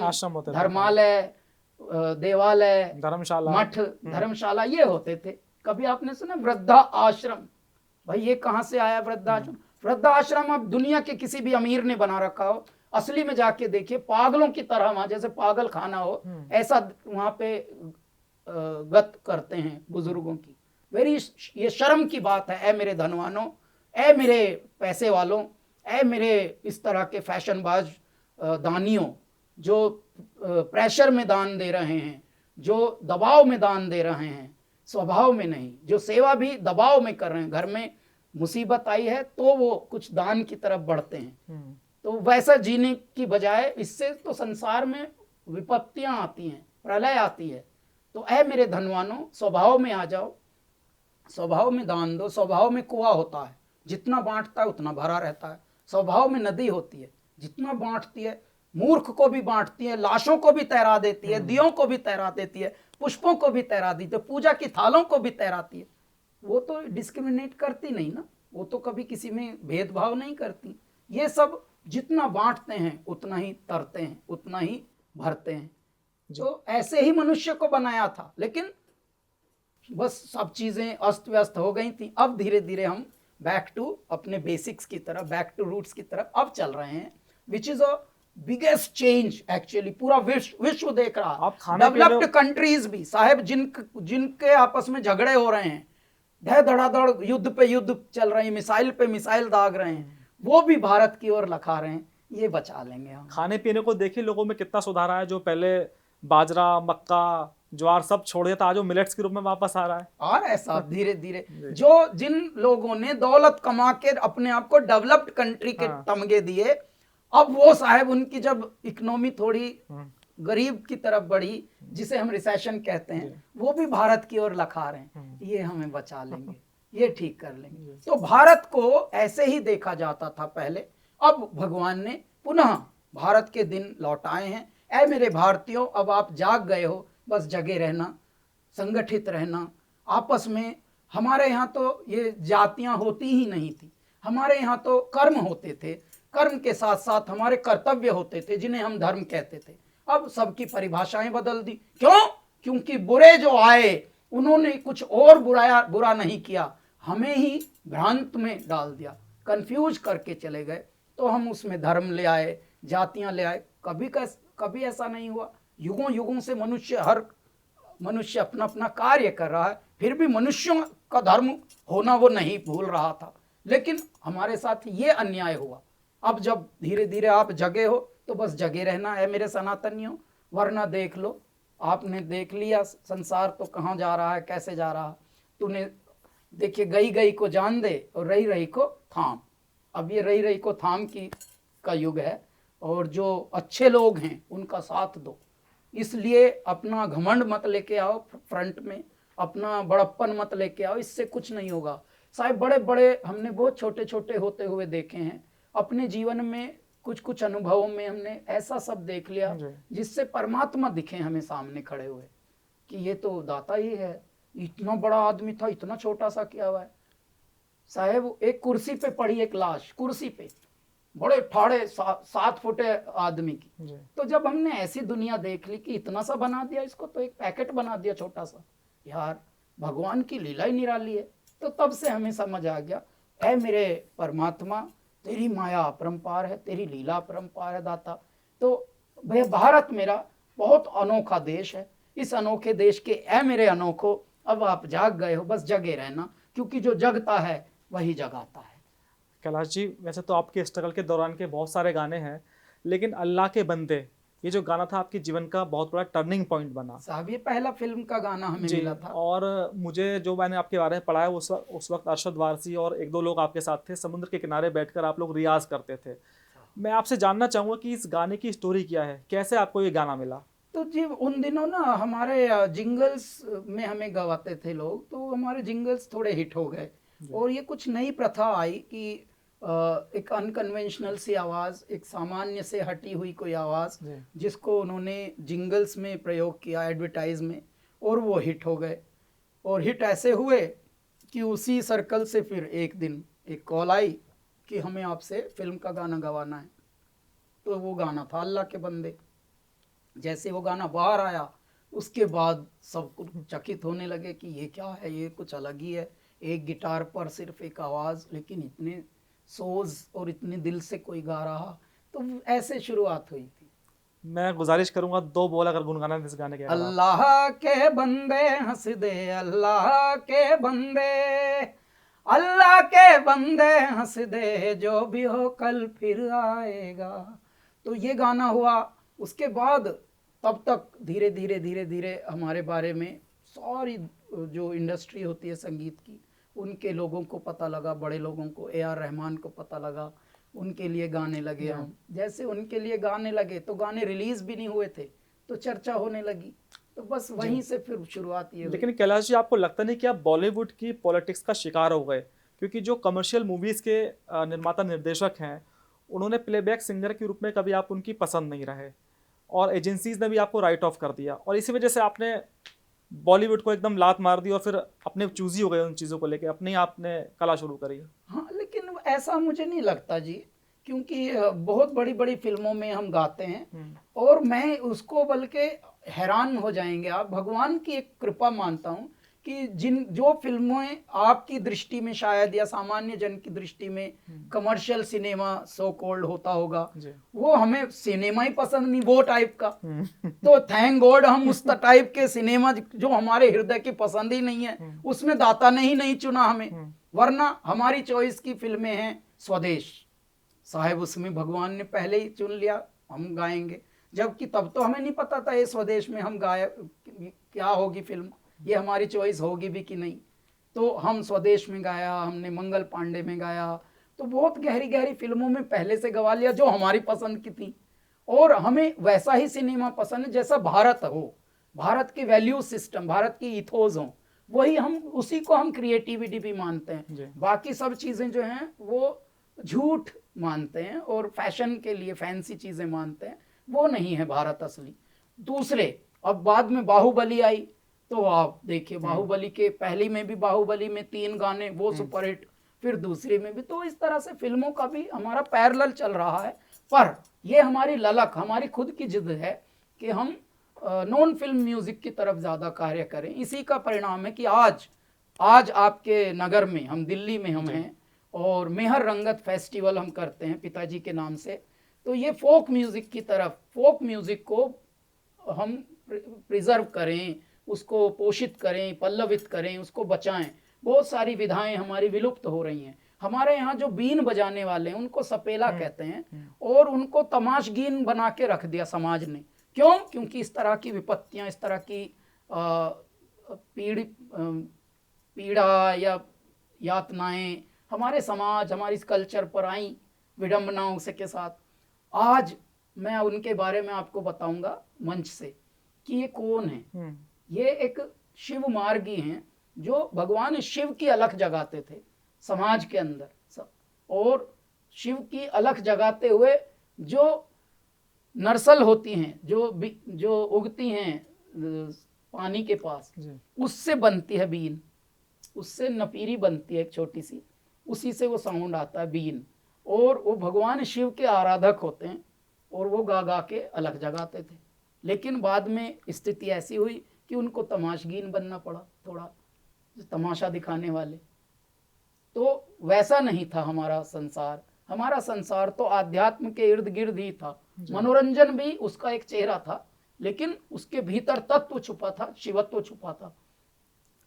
धर्मालय, देवालय, धर्मशाला, मठ, धर्मशाला ये होते थे। कभी आपने सुना वृद्धा आश्रम? भाई ये कहाँ से आया वृद्धाश्रम? वृद्धाश्रम अब दुनिया के किसी भी अमीर ने बना रखा हो, असली में जाके देखिए पागलों की तरह, वहां जैसे पागल खाना हो ऐसा वहां पे गत करते हैं बुजुर्गों की। ये शर्म की बात है। ए मेरे धनवानों, ए मेरे पैसे वालों, ए मेरे इस तरह के फैशनबाज दानियों जो प्रेशर में दान दे रहे हैं, जो दबाव में दान दे रहे हैं, स्वभाव में नहीं, जो सेवा भी दबाव में कर रहे हैं। घर में मुसीबत आई है तो वो कुछ दान की तरफ बढ़ते हैं। तो वैसा जीने की बजाय इससे तो संसार में विपत्तियां आती हैं, प्रलय आती है। तो ऐ मेरे धनवानों, स्वभाव में आ जाओ, स्वभाव में दान दो। स्वभाव में कुआं होता है, जितना बांटता है उतना भरा रहता है। स्वभाव में नदी होती है, जितना बांटती है, मूर्ख को भी बांटती है, लाशों को भी तैरा देती है, दियों को भी तैरा देती है, पुष्पों को भी तैरा देती है, पूजा की थालों को भी तैराती है। वो तो डिस्क्रिमिनेट करती नहीं ना, वो तो कभी किसी में भेदभाव नहीं करती। ये सब जितना बांटते हैं उतना ही तरते हैं, उतना ही भरते हैं। तो ऐसे ही मनुष्य को बनाया था, लेकिन बस सब चीजें अस्त व्यस्त हो गई थी। अब धीरे धीरे हम बैक टू अपने बेसिक्स की तरफ, बैक टू रूट्स की तरफ अब चल रहे हैं, which is a biggest change actually. पूरा विश्व देख रहा, डेवलप्ड कंट्रीज भी साहब, जिनके आपस में झगड़े हो रहे हैं, धड़ाधड़ युद्ध पे युद्ध चल रहे हैं, मिसाइल पे मिसाइल दाग रहे हैं, वो भी भारत की ओर लखा रहे हैं। ये बचा लेंगे हम। खाने पीने को देखिए लोगों में कितना सुधार आया। जो पहले बाजरा, मक्का, ज्वार सब छोड़ दिया था, आज वो मिलेट्स के रूप में वापस आ रहा है। और ऐसा धीरे धीरे जो जिन लोगों ने दौलत कमा के अपने आप को डेवलप्ड कंट्री के तमगे दिए, अब वो साहब उनकी जब इकोनॉमी थोड़ी गरीब की तरफ बढ़ी, जिसे हम रिसेशन कहते हैं, वो भी भारत की ओर लखा रहे हैं। ये हमें बचा लेंगे, ये ठीक कर लेंगे। तो भारत को ऐसे ही देखा जाता था पहले, अब भगवान ने पुनः भारत के दिन लौटाए हैं। ऐ मेरे भारतीयों, अब आप जाग गए हो, बस जगे रहना, संगठित रहना आपस में। हमारे यहाँ तो ये जातियां होती ही नहीं थी, हमारे यहाँ तो कर्म होते थे, कर्म के साथ साथ हमारे कर्तव्य होते थे, जिन्हें हम धर्म कहते थे। अब सबकी परिभाषाएं बदल दी। क्यों? क्योंकि बुरे जो आए उन्होंने कुछ और बुरा नहीं किया, हमें ही भ्रांत में डाल दिया, कंफ्यूज करके चले गए। तो हम उसमें धर्म ले आए, जातियां ले आए। कभी ऐसा नहीं हुआ। युगों युगों से हर मनुष्य अपना अपना कार्य कर रहा है, फिर भी मनुष्यों का धर्म होना वो नहीं भूल रहा था। लेकिन हमारे साथ ये अन्याय हुआ। अब जब धीरे धीरे आप जगे हो तो बस जगे रहना है मेरे सनातनियों, वरना देख लो, आपने देख लिया संसार तो कहाँ जा रहा है, कैसे जा रहा है। तूने देखिए, गई गई को जान दे और रही रही को थाम। अब ये रही रही को थाम का युग है, और जो अच्छे लोग हैं उनका साथ दो। इसलिए अपना घमंड मत लेके आओ फ्रंट में, अपना बड़प्पन मत लेके आओ, इससे कुछ नहीं होगा। साहब बड़े बड़े हमने बहुत छोटे छोटे होते हुए देखे हैं अपने जीवन में, कुछ कुछ अनुभवों में हमने ऐसा सब देख लिया जिससे परमात्मा दिखे हमें सामने खड़े हुए कि ये तो दाता ही है। इतना बड़ा आदमी था, इतना छोटा सा किया हुआ है। साहब एक कुर्सी पे पड़ी एक लाश, कुर्सी पे बड़े ठाड़े 7 फुटे आदमी की। तो जब हमने ऐसी दुनिया देख ली कि इतना सा बना दिया इसको, तो एक पैकेट बना दिया छोटा सा, यार भगवान की लीला ही निराली है। तो तब से हमें समझ आ गया, ऐ मेरे परमात्मा, तेरी माया अपरंपार है, तेरी लीला अपरंपार है दाता। तो भैया भारत मेरा बहुत अनोखा देश है, इस अनोखे देश के ऐ मेरे अनोखो, अब आप जाग गए हो, बस जगे रहना, क्योंकि जो जगता है वही जगाता है। कैलाश जी, वैसे तो आपके स्ट्रगल के दौरान के बहुत सारे गाने हैं, लेकिन अल्लाह के बंदे ये जो गाना था आपके जीवन का बहुत बड़ा टर्निंग पॉइंट बना। साहब ये पहला फिल्म का गाना हमें मिला था। और मुझे जो मैंने आपके बारे में पढ़ा है, उस वक्त अरशद वारसी और 1-2 लोग आपके साथ थे, समुद्र के किनारे बैठकर आप लोग रियाज करते थे। मैं आपसे जानना चाहूँगा कि इस गाने की स्टोरी क्या है, कैसे आपको ये गाना मिला? तो जी उन दिनों ना हमारे जिंगल्स में हमें गवाते थे लोग, तो हमारे जिंगल्स थोड़े हिट हो गए, और ये कुछ नई प्रथा आई कि एक अनकन्वेंशनल सी आवाज़, एक सामान्य से हटी हुई कोई आवाज़, जिसको उन्होंने जिंगल्स में प्रयोग किया, एडवर्टाइज में, और वो हिट हो गए। और हिट ऐसे हुए कि उसी सर्कल से फिर एक दिन एक कॉल आई कि हमें आपसे फिल्म का गाना गवाना है। तो वो गाना था अल्लाह के बंदे। जैसे वो गाना बाहर आया, उसके बाद सब कुछ चकित होने लगे कि ये क्या है, ये कुछ अलग ही है। एक गिटार पर सिर्फ एक आवाज़, लेकिन इतने सोज और इतने दिल से कोई गा रहा। तो ऐसे शुरुआत हुई थी। मैं गुजारिश करूंगा 2 बोल अगर गुनगुनाना इस गाने के। अल्लाह के बंदे हंस दे, अल्लाह के बंदे, अल्लाह के बंदे हंस दे, जो भी हो कल फिर आएगा। तो ये गाना हुआ। उसके बाद तब तक धीरे धीरे धीरे धीरे हमारे बारे में सारी जो इंडस्ट्री होती है संगीत की, उनके लोगों को पता लगा, बड़े लोगों को, AR रहमान को पता लगा, उनके लिए गाने लगे हम। जैसे उनके लिए गाने लगे तो गाने रिलीज भी नहीं हुए थे, तो चर्चा होने लगी। तो बस वहीं से फिर शुरुआत ये। लेकिन कैलाश जी, आपको लगता नहीं कि आप बॉलीवुड की पॉलिटिक्स का शिकार हो गए? क्योंकि जो कमर्शियल मूवीज़ के निर्माता निर्देशक हैं, उन्होंने प्लेबैक सिंगर के रूप में कभी आप उनकी पसंद नहीं रहे, और एजेंसीज ने भी आपको राइट ऑफ कर दिया, और इसी वजह से आपने बॉलीवुड को एकदम लात मार दी और फिर अपने चूजी हो गए उन चीज़ों को लेके, अपनी आपने कला शुरू करी। हाँ, लेकिन ऐसा मुझे नहीं लगता जी, क्योंकि बहुत बड़ी बड़ी फिल्मों में हम गाते हैं, और मैं उसको बल्कि हैरान हो जाएंगे आप, भगवान की एक कृपा मानता हूँ कि जो फिल्में आपकी दृष्टि में शायद या सामान्य जन की दृष्टि में कमर्शियल सिनेमा सो कॉल्ड होता होगा, वो हमें सिनेमा ही पसंद नहीं, वो टाइप का। तो थैंक गॉड हम उस टाइप के सिनेमा जो हमारे हृदय की पसंद ही नहीं है, उसमें दाता ने ही नहीं चुना हमें, वरना हमारी चॉइस की फिल्में हैं स्वदेश साहब, उसमें भगवान ने पहले ही चुन लिया हम गाएंगे, जबकि तब तो हमें नहीं पता था ये स्वदेश में हम गाए क्या होगी फिल्म, ये हमारी चॉइस होगी भी कि नहीं। तो हम स्वदेश में गाया, हमने मंगल पांडे में गाया, तो बहुत गहरी गहरी फिल्मों में पहले से गवा लिया जो हमारी पसंद की थी, और हमें वैसा ही सिनेमा पसंद है जैसा भारत हो, भारत की वैल्यू सिस्टम, भारत की इथोज हो, वही हम, उसी को हम क्रिएटिविटी भी मानते हैं। बाकी सब चीज़ें जो हैं वो झूठ मानते हैं और फैशन के लिए फैंसी चीज़ें मानते हैं, वो नहीं है भारत असली। दूसरे, अब बाद में बाहुबली आई, तो आप देखिए बाहुबली के पहली में भी, बाहुबली में 3 गाने वो सुपरहिट, फिर दूसरी में भी। तो इस तरह से फिल्मों का भी हमारा पैरेलल चल रहा है, पर ये हमारी ललक, हमारी खुद की जिद है कि हम नॉन फिल्म म्यूजिक की तरफ ज़्यादा कार्य करें। इसी का परिणाम है कि आज आपके नगर में, हम दिल्ली में हम हैं और मेहर रंगत फेस्टिवल हम करते हैं पिताजी के नाम से। तो ये फोक म्यूजिक की तरफ, फोक म्यूजिक को हम प्रिजर्व करें, उसको पोषित करें, पल्लवित करें, उसको बचाएं। बहुत सारी विधाएं हमारी विलुप्त हो रही हैं। हमारे यहाँ जो बीन बजाने वाले हैं उनको सपेला कहते हैं और उनको तमाशगीन बना के रख दिया समाज ने। क्यों? क्योंकि इस तरह की विपत्तियां, इस तरह की पीड़ा या यातनाएं हमारे समाज, हमारी इस कल्चर पर आई विडंबनाओं से के साथ। आज मैं उनके बारे में आपको बताऊंगा मंच से कि ये कौन है। ये एक शिव मार्गी हैं जो भगवान शिव की अलख जगाते थे समाज के अंदर, और शिव की अलख जगाते हुए जो नरसल होती हैं, जो उगती हैं पानी के पास, उससे बनती है बीन, उससे नपीरी बनती है एक छोटी सी, उसी से वो साउंड आता है बीन। और वो भगवान शिव के आराधक होते हैं और वो गा गा के अलग जगाते थे। लेकिन बाद में स्थिति ऐसी हुई कि उनको तमाशगीन बनना पड़ा, थोड़ा तमाशा दिखाने वाले। तो वैसा नहीं था हमारा संसार। हमारा संसार तो आध्यात्म के इर्द गिर्द ही था। मनोरंजन भी उसका एक चेहरा था, लेकिन उसके भीतर तत्व छुपा था, शिवत्व छुपा था।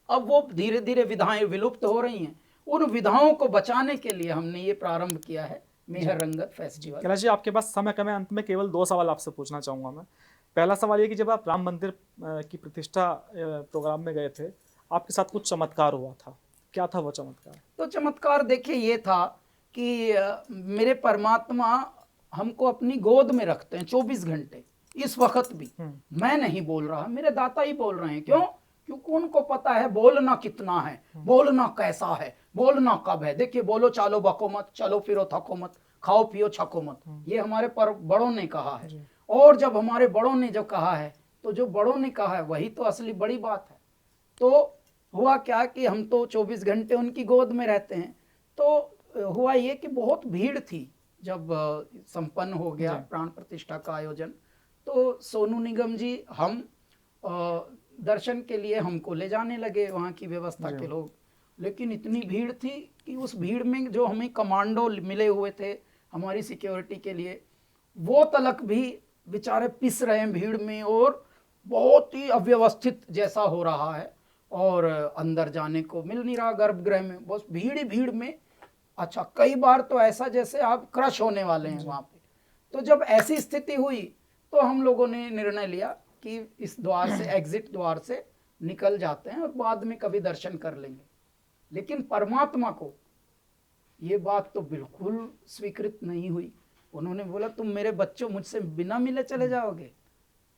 अब वो धीरे धीरे विधाएं विलुप्त हो रही हैं। उन विधाओं को बचाने के लिए हमने ये प्रारंभ किया है मेहर रंगत फेस्टिवल। कैलाश जी, आपके पास समय कम है, अंत में केवल 2 सवाल आपसे पूछना चाहूँगा मैं। पहला सवाल ये कि जब आप राम मंदिर की प्रतिष्ठा प्रोग्राम में गए थे, आपके साथ कुछ चमत्कार हुआ था, क्या था वो चमत्कार? तो चमत्कार देखिए ये था कि मेरे परमात्मा हमको अपनी गोद में रखते हैं 24 घंटे। इस वक्त भी मैं नहीं बोल रहा, मेरे दाता ही बोल रहे हैं। क्यों? क्योंकि उनको पता है बोलना कितना है, बोलना कैसा है, बोलना कब है। देखिए, बोलो चालो बको मत, चलो फिरो थको मत, खाओ पियो छको मत, ये हमारे बड़ों ने कहा है। और जब हमारे बड़ों ने जो कहा है, तो जो बड़ों ने कहा है वही तो असली बड़ी बात है। तो हुआ क्या कि हम तो 24 घंटे उनकी गोद में रहते हैं। तो हुआ ये कि बहुत भीड़ थी जब संपन्न हो गया प्राण प्रतिष्ठा का आयोजन। तो सोनू निगम जी हम दर्शन के लिए हमको ले जाने लगे, वहाँ की व्यवस्था के लोग। लेकिन इतनी भीड़ थी कि उस भीड़ में जो हमें कमांडो मिले हुए थे हमारी सिक्योरिटी के लिए, वो तलक भी बेचारे पिस रहे हैं भीड़ में, और बहुत ही अव्यवस्थित जैसा हो रहा है और अंदर जाने को मिल नहीं रहा गर्भगृह में, बस भीड़ ही भीड़ में। अच्छा, कई बार तो ऐसा जैसे आप क्रश होने वाले हैं वहाँ पे। तो जब ऐसी स्थिति हुई तो हम लोगों ने निर्णय लिया कि इस द्वार से, एग्जिट द्वार से निकल जाते हैं और बाद में कभी दर्शन कर लेंगे। लेकिन परमात्मा को ये बात तो बिल्कुल स्वीकृत नहीं हुई। उन्होंने बोला तुम मेरे बच्चों मुझसे बिना मिले चले जाओगे,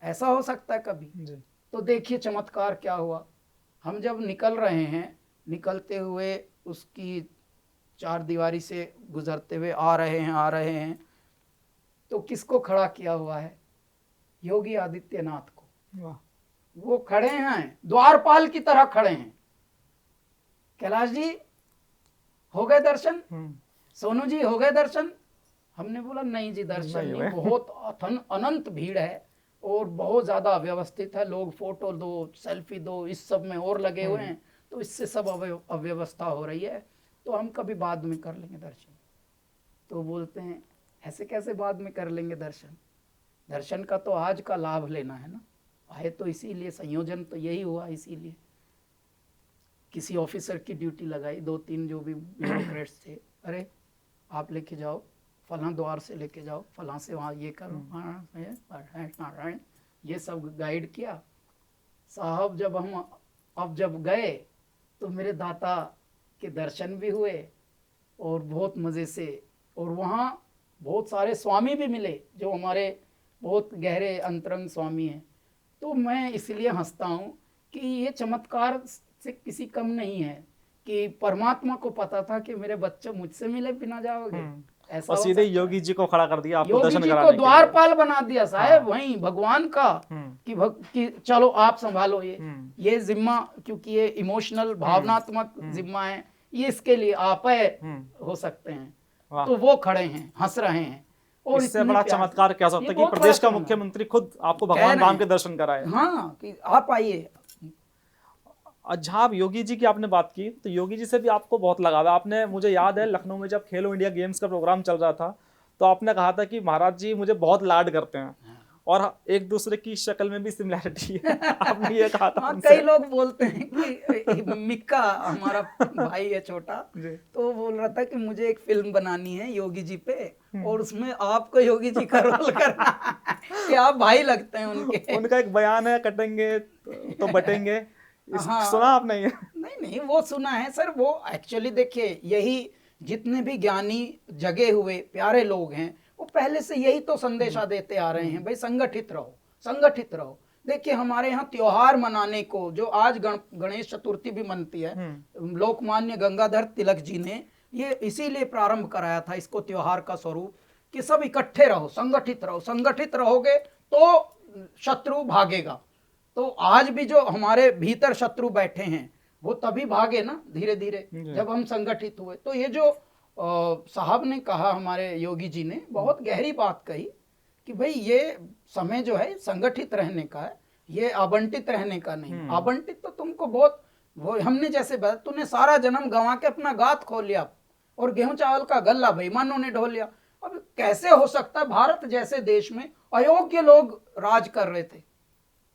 ऐसा हो सकता है कभी? तो देखिए चमत्कार क्या हुआ। हम जब निकल रहे हैं, निकलते हुए उसकी चार दीवारी से गुजरते हुए आ रहे हैं, तो किसको खड़ा किया हुआ है? योगी आदित्यनाथ को। वो खड़े हैं, द्वारपाल की तरह खड़े हैं। कैलाश जी हो गए दर्शन? सोनू जी हो गए दर्शन? हमने बोला नहीं जी, दर्शन नहीं, बहुत अनंत भीड़ है और बहुत ज्यादा अव्यवस्थित है। लोग फोटो दो, सेल्फी दो, इस सब में और लगे हुए हैं, तो इससे सब अव्यवस्था हो रही है, तो हम कभी बाद में कर लेंगे दर्शन। तो बोलते हैं ऐसे कैसे बाद में कर लेंगे दर्शन? दर्शन का तो आज का लाभ लेना है ना, आए तो इसीलिए, संयोजन तो यही हुआ इसीलिए। किसी ऑफिसर की ड्यूटी लगाई, 2-3 जो भी ब्यूरोक्रेट्स थे, अरे आप लेके जाओ, फलां द्वार से लेके जाओ, फलां से वहाँ ये करो, नारायण, ये सब गाइड किया साहब। जब गए तो मेरे दाता के दर्शन भी हुए और बहुत मज़े से, और वहाँ बहुत सारे स्वामी भी मिले जो हमारे बहुत गहरे अंतरंग स्वामी हैं। तो मैं इसलिए हंसता हूँ कि ये चमत्कार से किसी कम नहीं है कि परमात्मा को पता था कि मेरे बच्चे मुझसे मिले बिना जाओगे। ऐसा और सीधे योगी जी को खड़ा कर दिया, आपको योगी दर्शन जी कराने को के लिए। द्वारपाल बना दिया साहब, वहीं भगवान का कि चलो आप संभालो ये जिम्मा, क्योंकि ये इमोशनल भावनात्मक जिम्मा है, ये इसके लिए आप हो सकते हैं। तो वो खड़े हैं, हंस रहे हैं। और इससे इतने बड़ा प्यार से। चमत्कार क्या हो सकता ये है कि बहुत प्रदेश बड़ा का चमत्कार। मुख्यमंत्री खुद आपको कह भगवान रहे राम के हैं। दर्शन कराए। हाँ कि आप आइए। जहाँ आप योगी जी की आपने बात की, तो योगी जी से भी आपको बहुत लगाव है। आपने, मुझे याद है, लखनऊ में जब खेलो इंडिया गेम्स का प्रोग्राम चल रहा था, तो आपने कहा था कि महाराज जी मुझे बहुत लाड करते हैं और एक दूसरे की शक्ल में भी सिमिलैरिटी है। आपने ये कहा था हाँ, उनसे। कई लोग बोलते हैं कि मिक्का हमारा भाई है छोटा, जी। तो वो बोल रहा था कि मुझे एक फिल्म बनानी है योगी जी पे और उसमें आपको योगी जी का रोल करना है, कि आप भाई लगते हैं उनके। उनका एक बयान है, कटेंगे तो बटेंगे। सुना हाँ, आपने ये? नहीं नहीं, वो सुना है सर। वो एक्चुअली देखिए, यही जितने भी ज्ञानी जगे हुए प्यारे लोग हैं, वो पहले से यही तो संदेशा देते आ रहे हैं, भाई संगठित रहो, संगठित रहो। देखिए हमारे यहाँ त्योहार मनाने को, जो आज गणेश चतुर्थी भी मनती है, लोकमान्य गंगाधर तिलक जी ने ये इसीलिए प्रारंभ कराया था इसको, त्योहार का स्वरूप, कि सब इकट्ठे रहो, संगठित रहो। संगठित रहोगे तो शत्रु भागेगा। तो आज भी जो हमारे भीतर शत्रु बैठे हैं वो तभी भागे ना, धीरे धीरे, जब हम संगठित हुए। तो ये जो साहब ने कहा, हमारे योगी जी ने बहुत गहरी बात कही कि भाई ये समय जो है संगठित रहने का है, ये आवंटित रहने का नहीं। आवंटित तो तुमको बहुत, वो हमने जैसे बताया, तूने सारा जन्म गंवा के अपना गात खो लिया और गेहूं चावल का गल्ला बेईमानों ने ढो लिया। अब कैसे हो सकता है भारत जैसे देश में अयोग्य लोग राज कर रहे थे?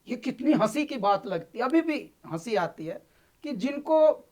ये कितनी हंसी की बात लगती है, अभी भी हंसी आती है कि जिनको,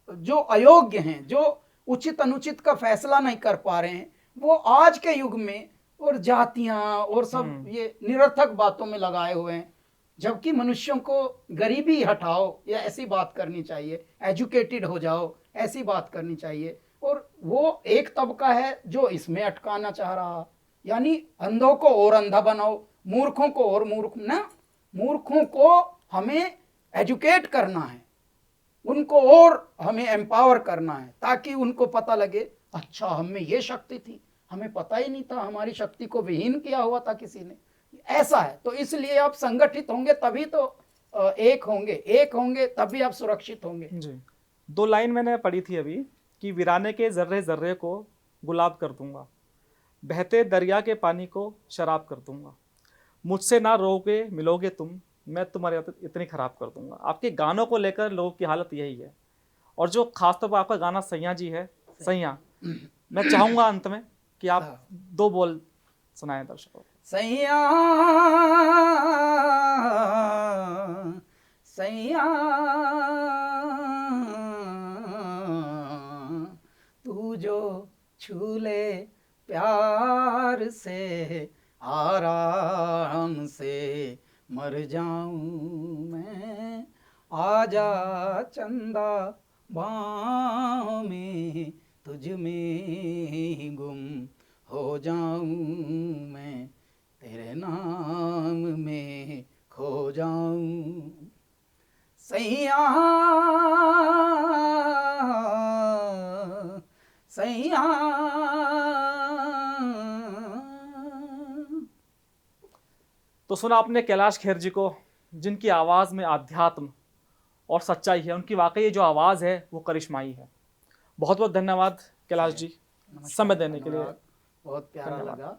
जो अयोग्य हैं, जो उचित अनुचित का फैसला नहीं कर पा रहे हैं, वो आज के युग में और जातियां और सब ये निरर्थक बातों में लगाए हुए हैं। जबकि मनुष्यों को गरीबी हटाओ, या ऐसी बात करनी चाहिए, एजुकेटेड हो जाओ, ऐसी बात करनी चाहिए। और वो एक तबका है जो इसमें अटकाना चाह रहा, यानी अंधों को और अंधा बनाओ, मूर्खों को और मूर्ख ना, मूर्खों को हमें एजुकेट करना है, उनको और हमें एम्पावर करना है, ताकि उनको पता लगे अच्छा हम में ये शक्ति थी, हमें पता ही नहीं था, हमारी शक्ति को विहीन किया हुआ था किसी ने। ऐसा है। तो इसलिए आप संगठित होंगे तभी तो एक होंगे, एक होंगे तभी आप सुरक्षित होंगे। जी। 2 लाइन मैंने पढ़ी थी अभी कि वीराने के जर्रे जर्रे को गुलाब कर दूंगा, बहते दरिया के पानी को शराब कर दूंगा, मुझसे ना रोगे मिलोगे तुम, मैं तुम्हारी आदत इतनी खराब कर दूंगा। आपके गानों को लेकर लोगों की हालत यही है। और जो खासतौर पर आपका गाना सैया जी है, सैया, मैं चाहूंगा अंत में कि आप 2 बोल सुनाएं दर्शकों को। सैया सैया तू जो छू ले प्यार से, आराम से मर जाऊं मैं, आजा चंदा बाहों में, तुझ में ही गुम हो जाऊं मैं, तेरे नाम में खो जाऊं। सैया सैया। तो सुना आपने कैलाश खेर जी को, जिनकी आवाज़ में आध्यात्म और सच्चाई है। उनकी वाकई जो आवाज़ है वो करिश्माई है। बहुत बहुत धन्यवाद कैलाश जी, समय देने के लिए। बहुत प्यारा लगा।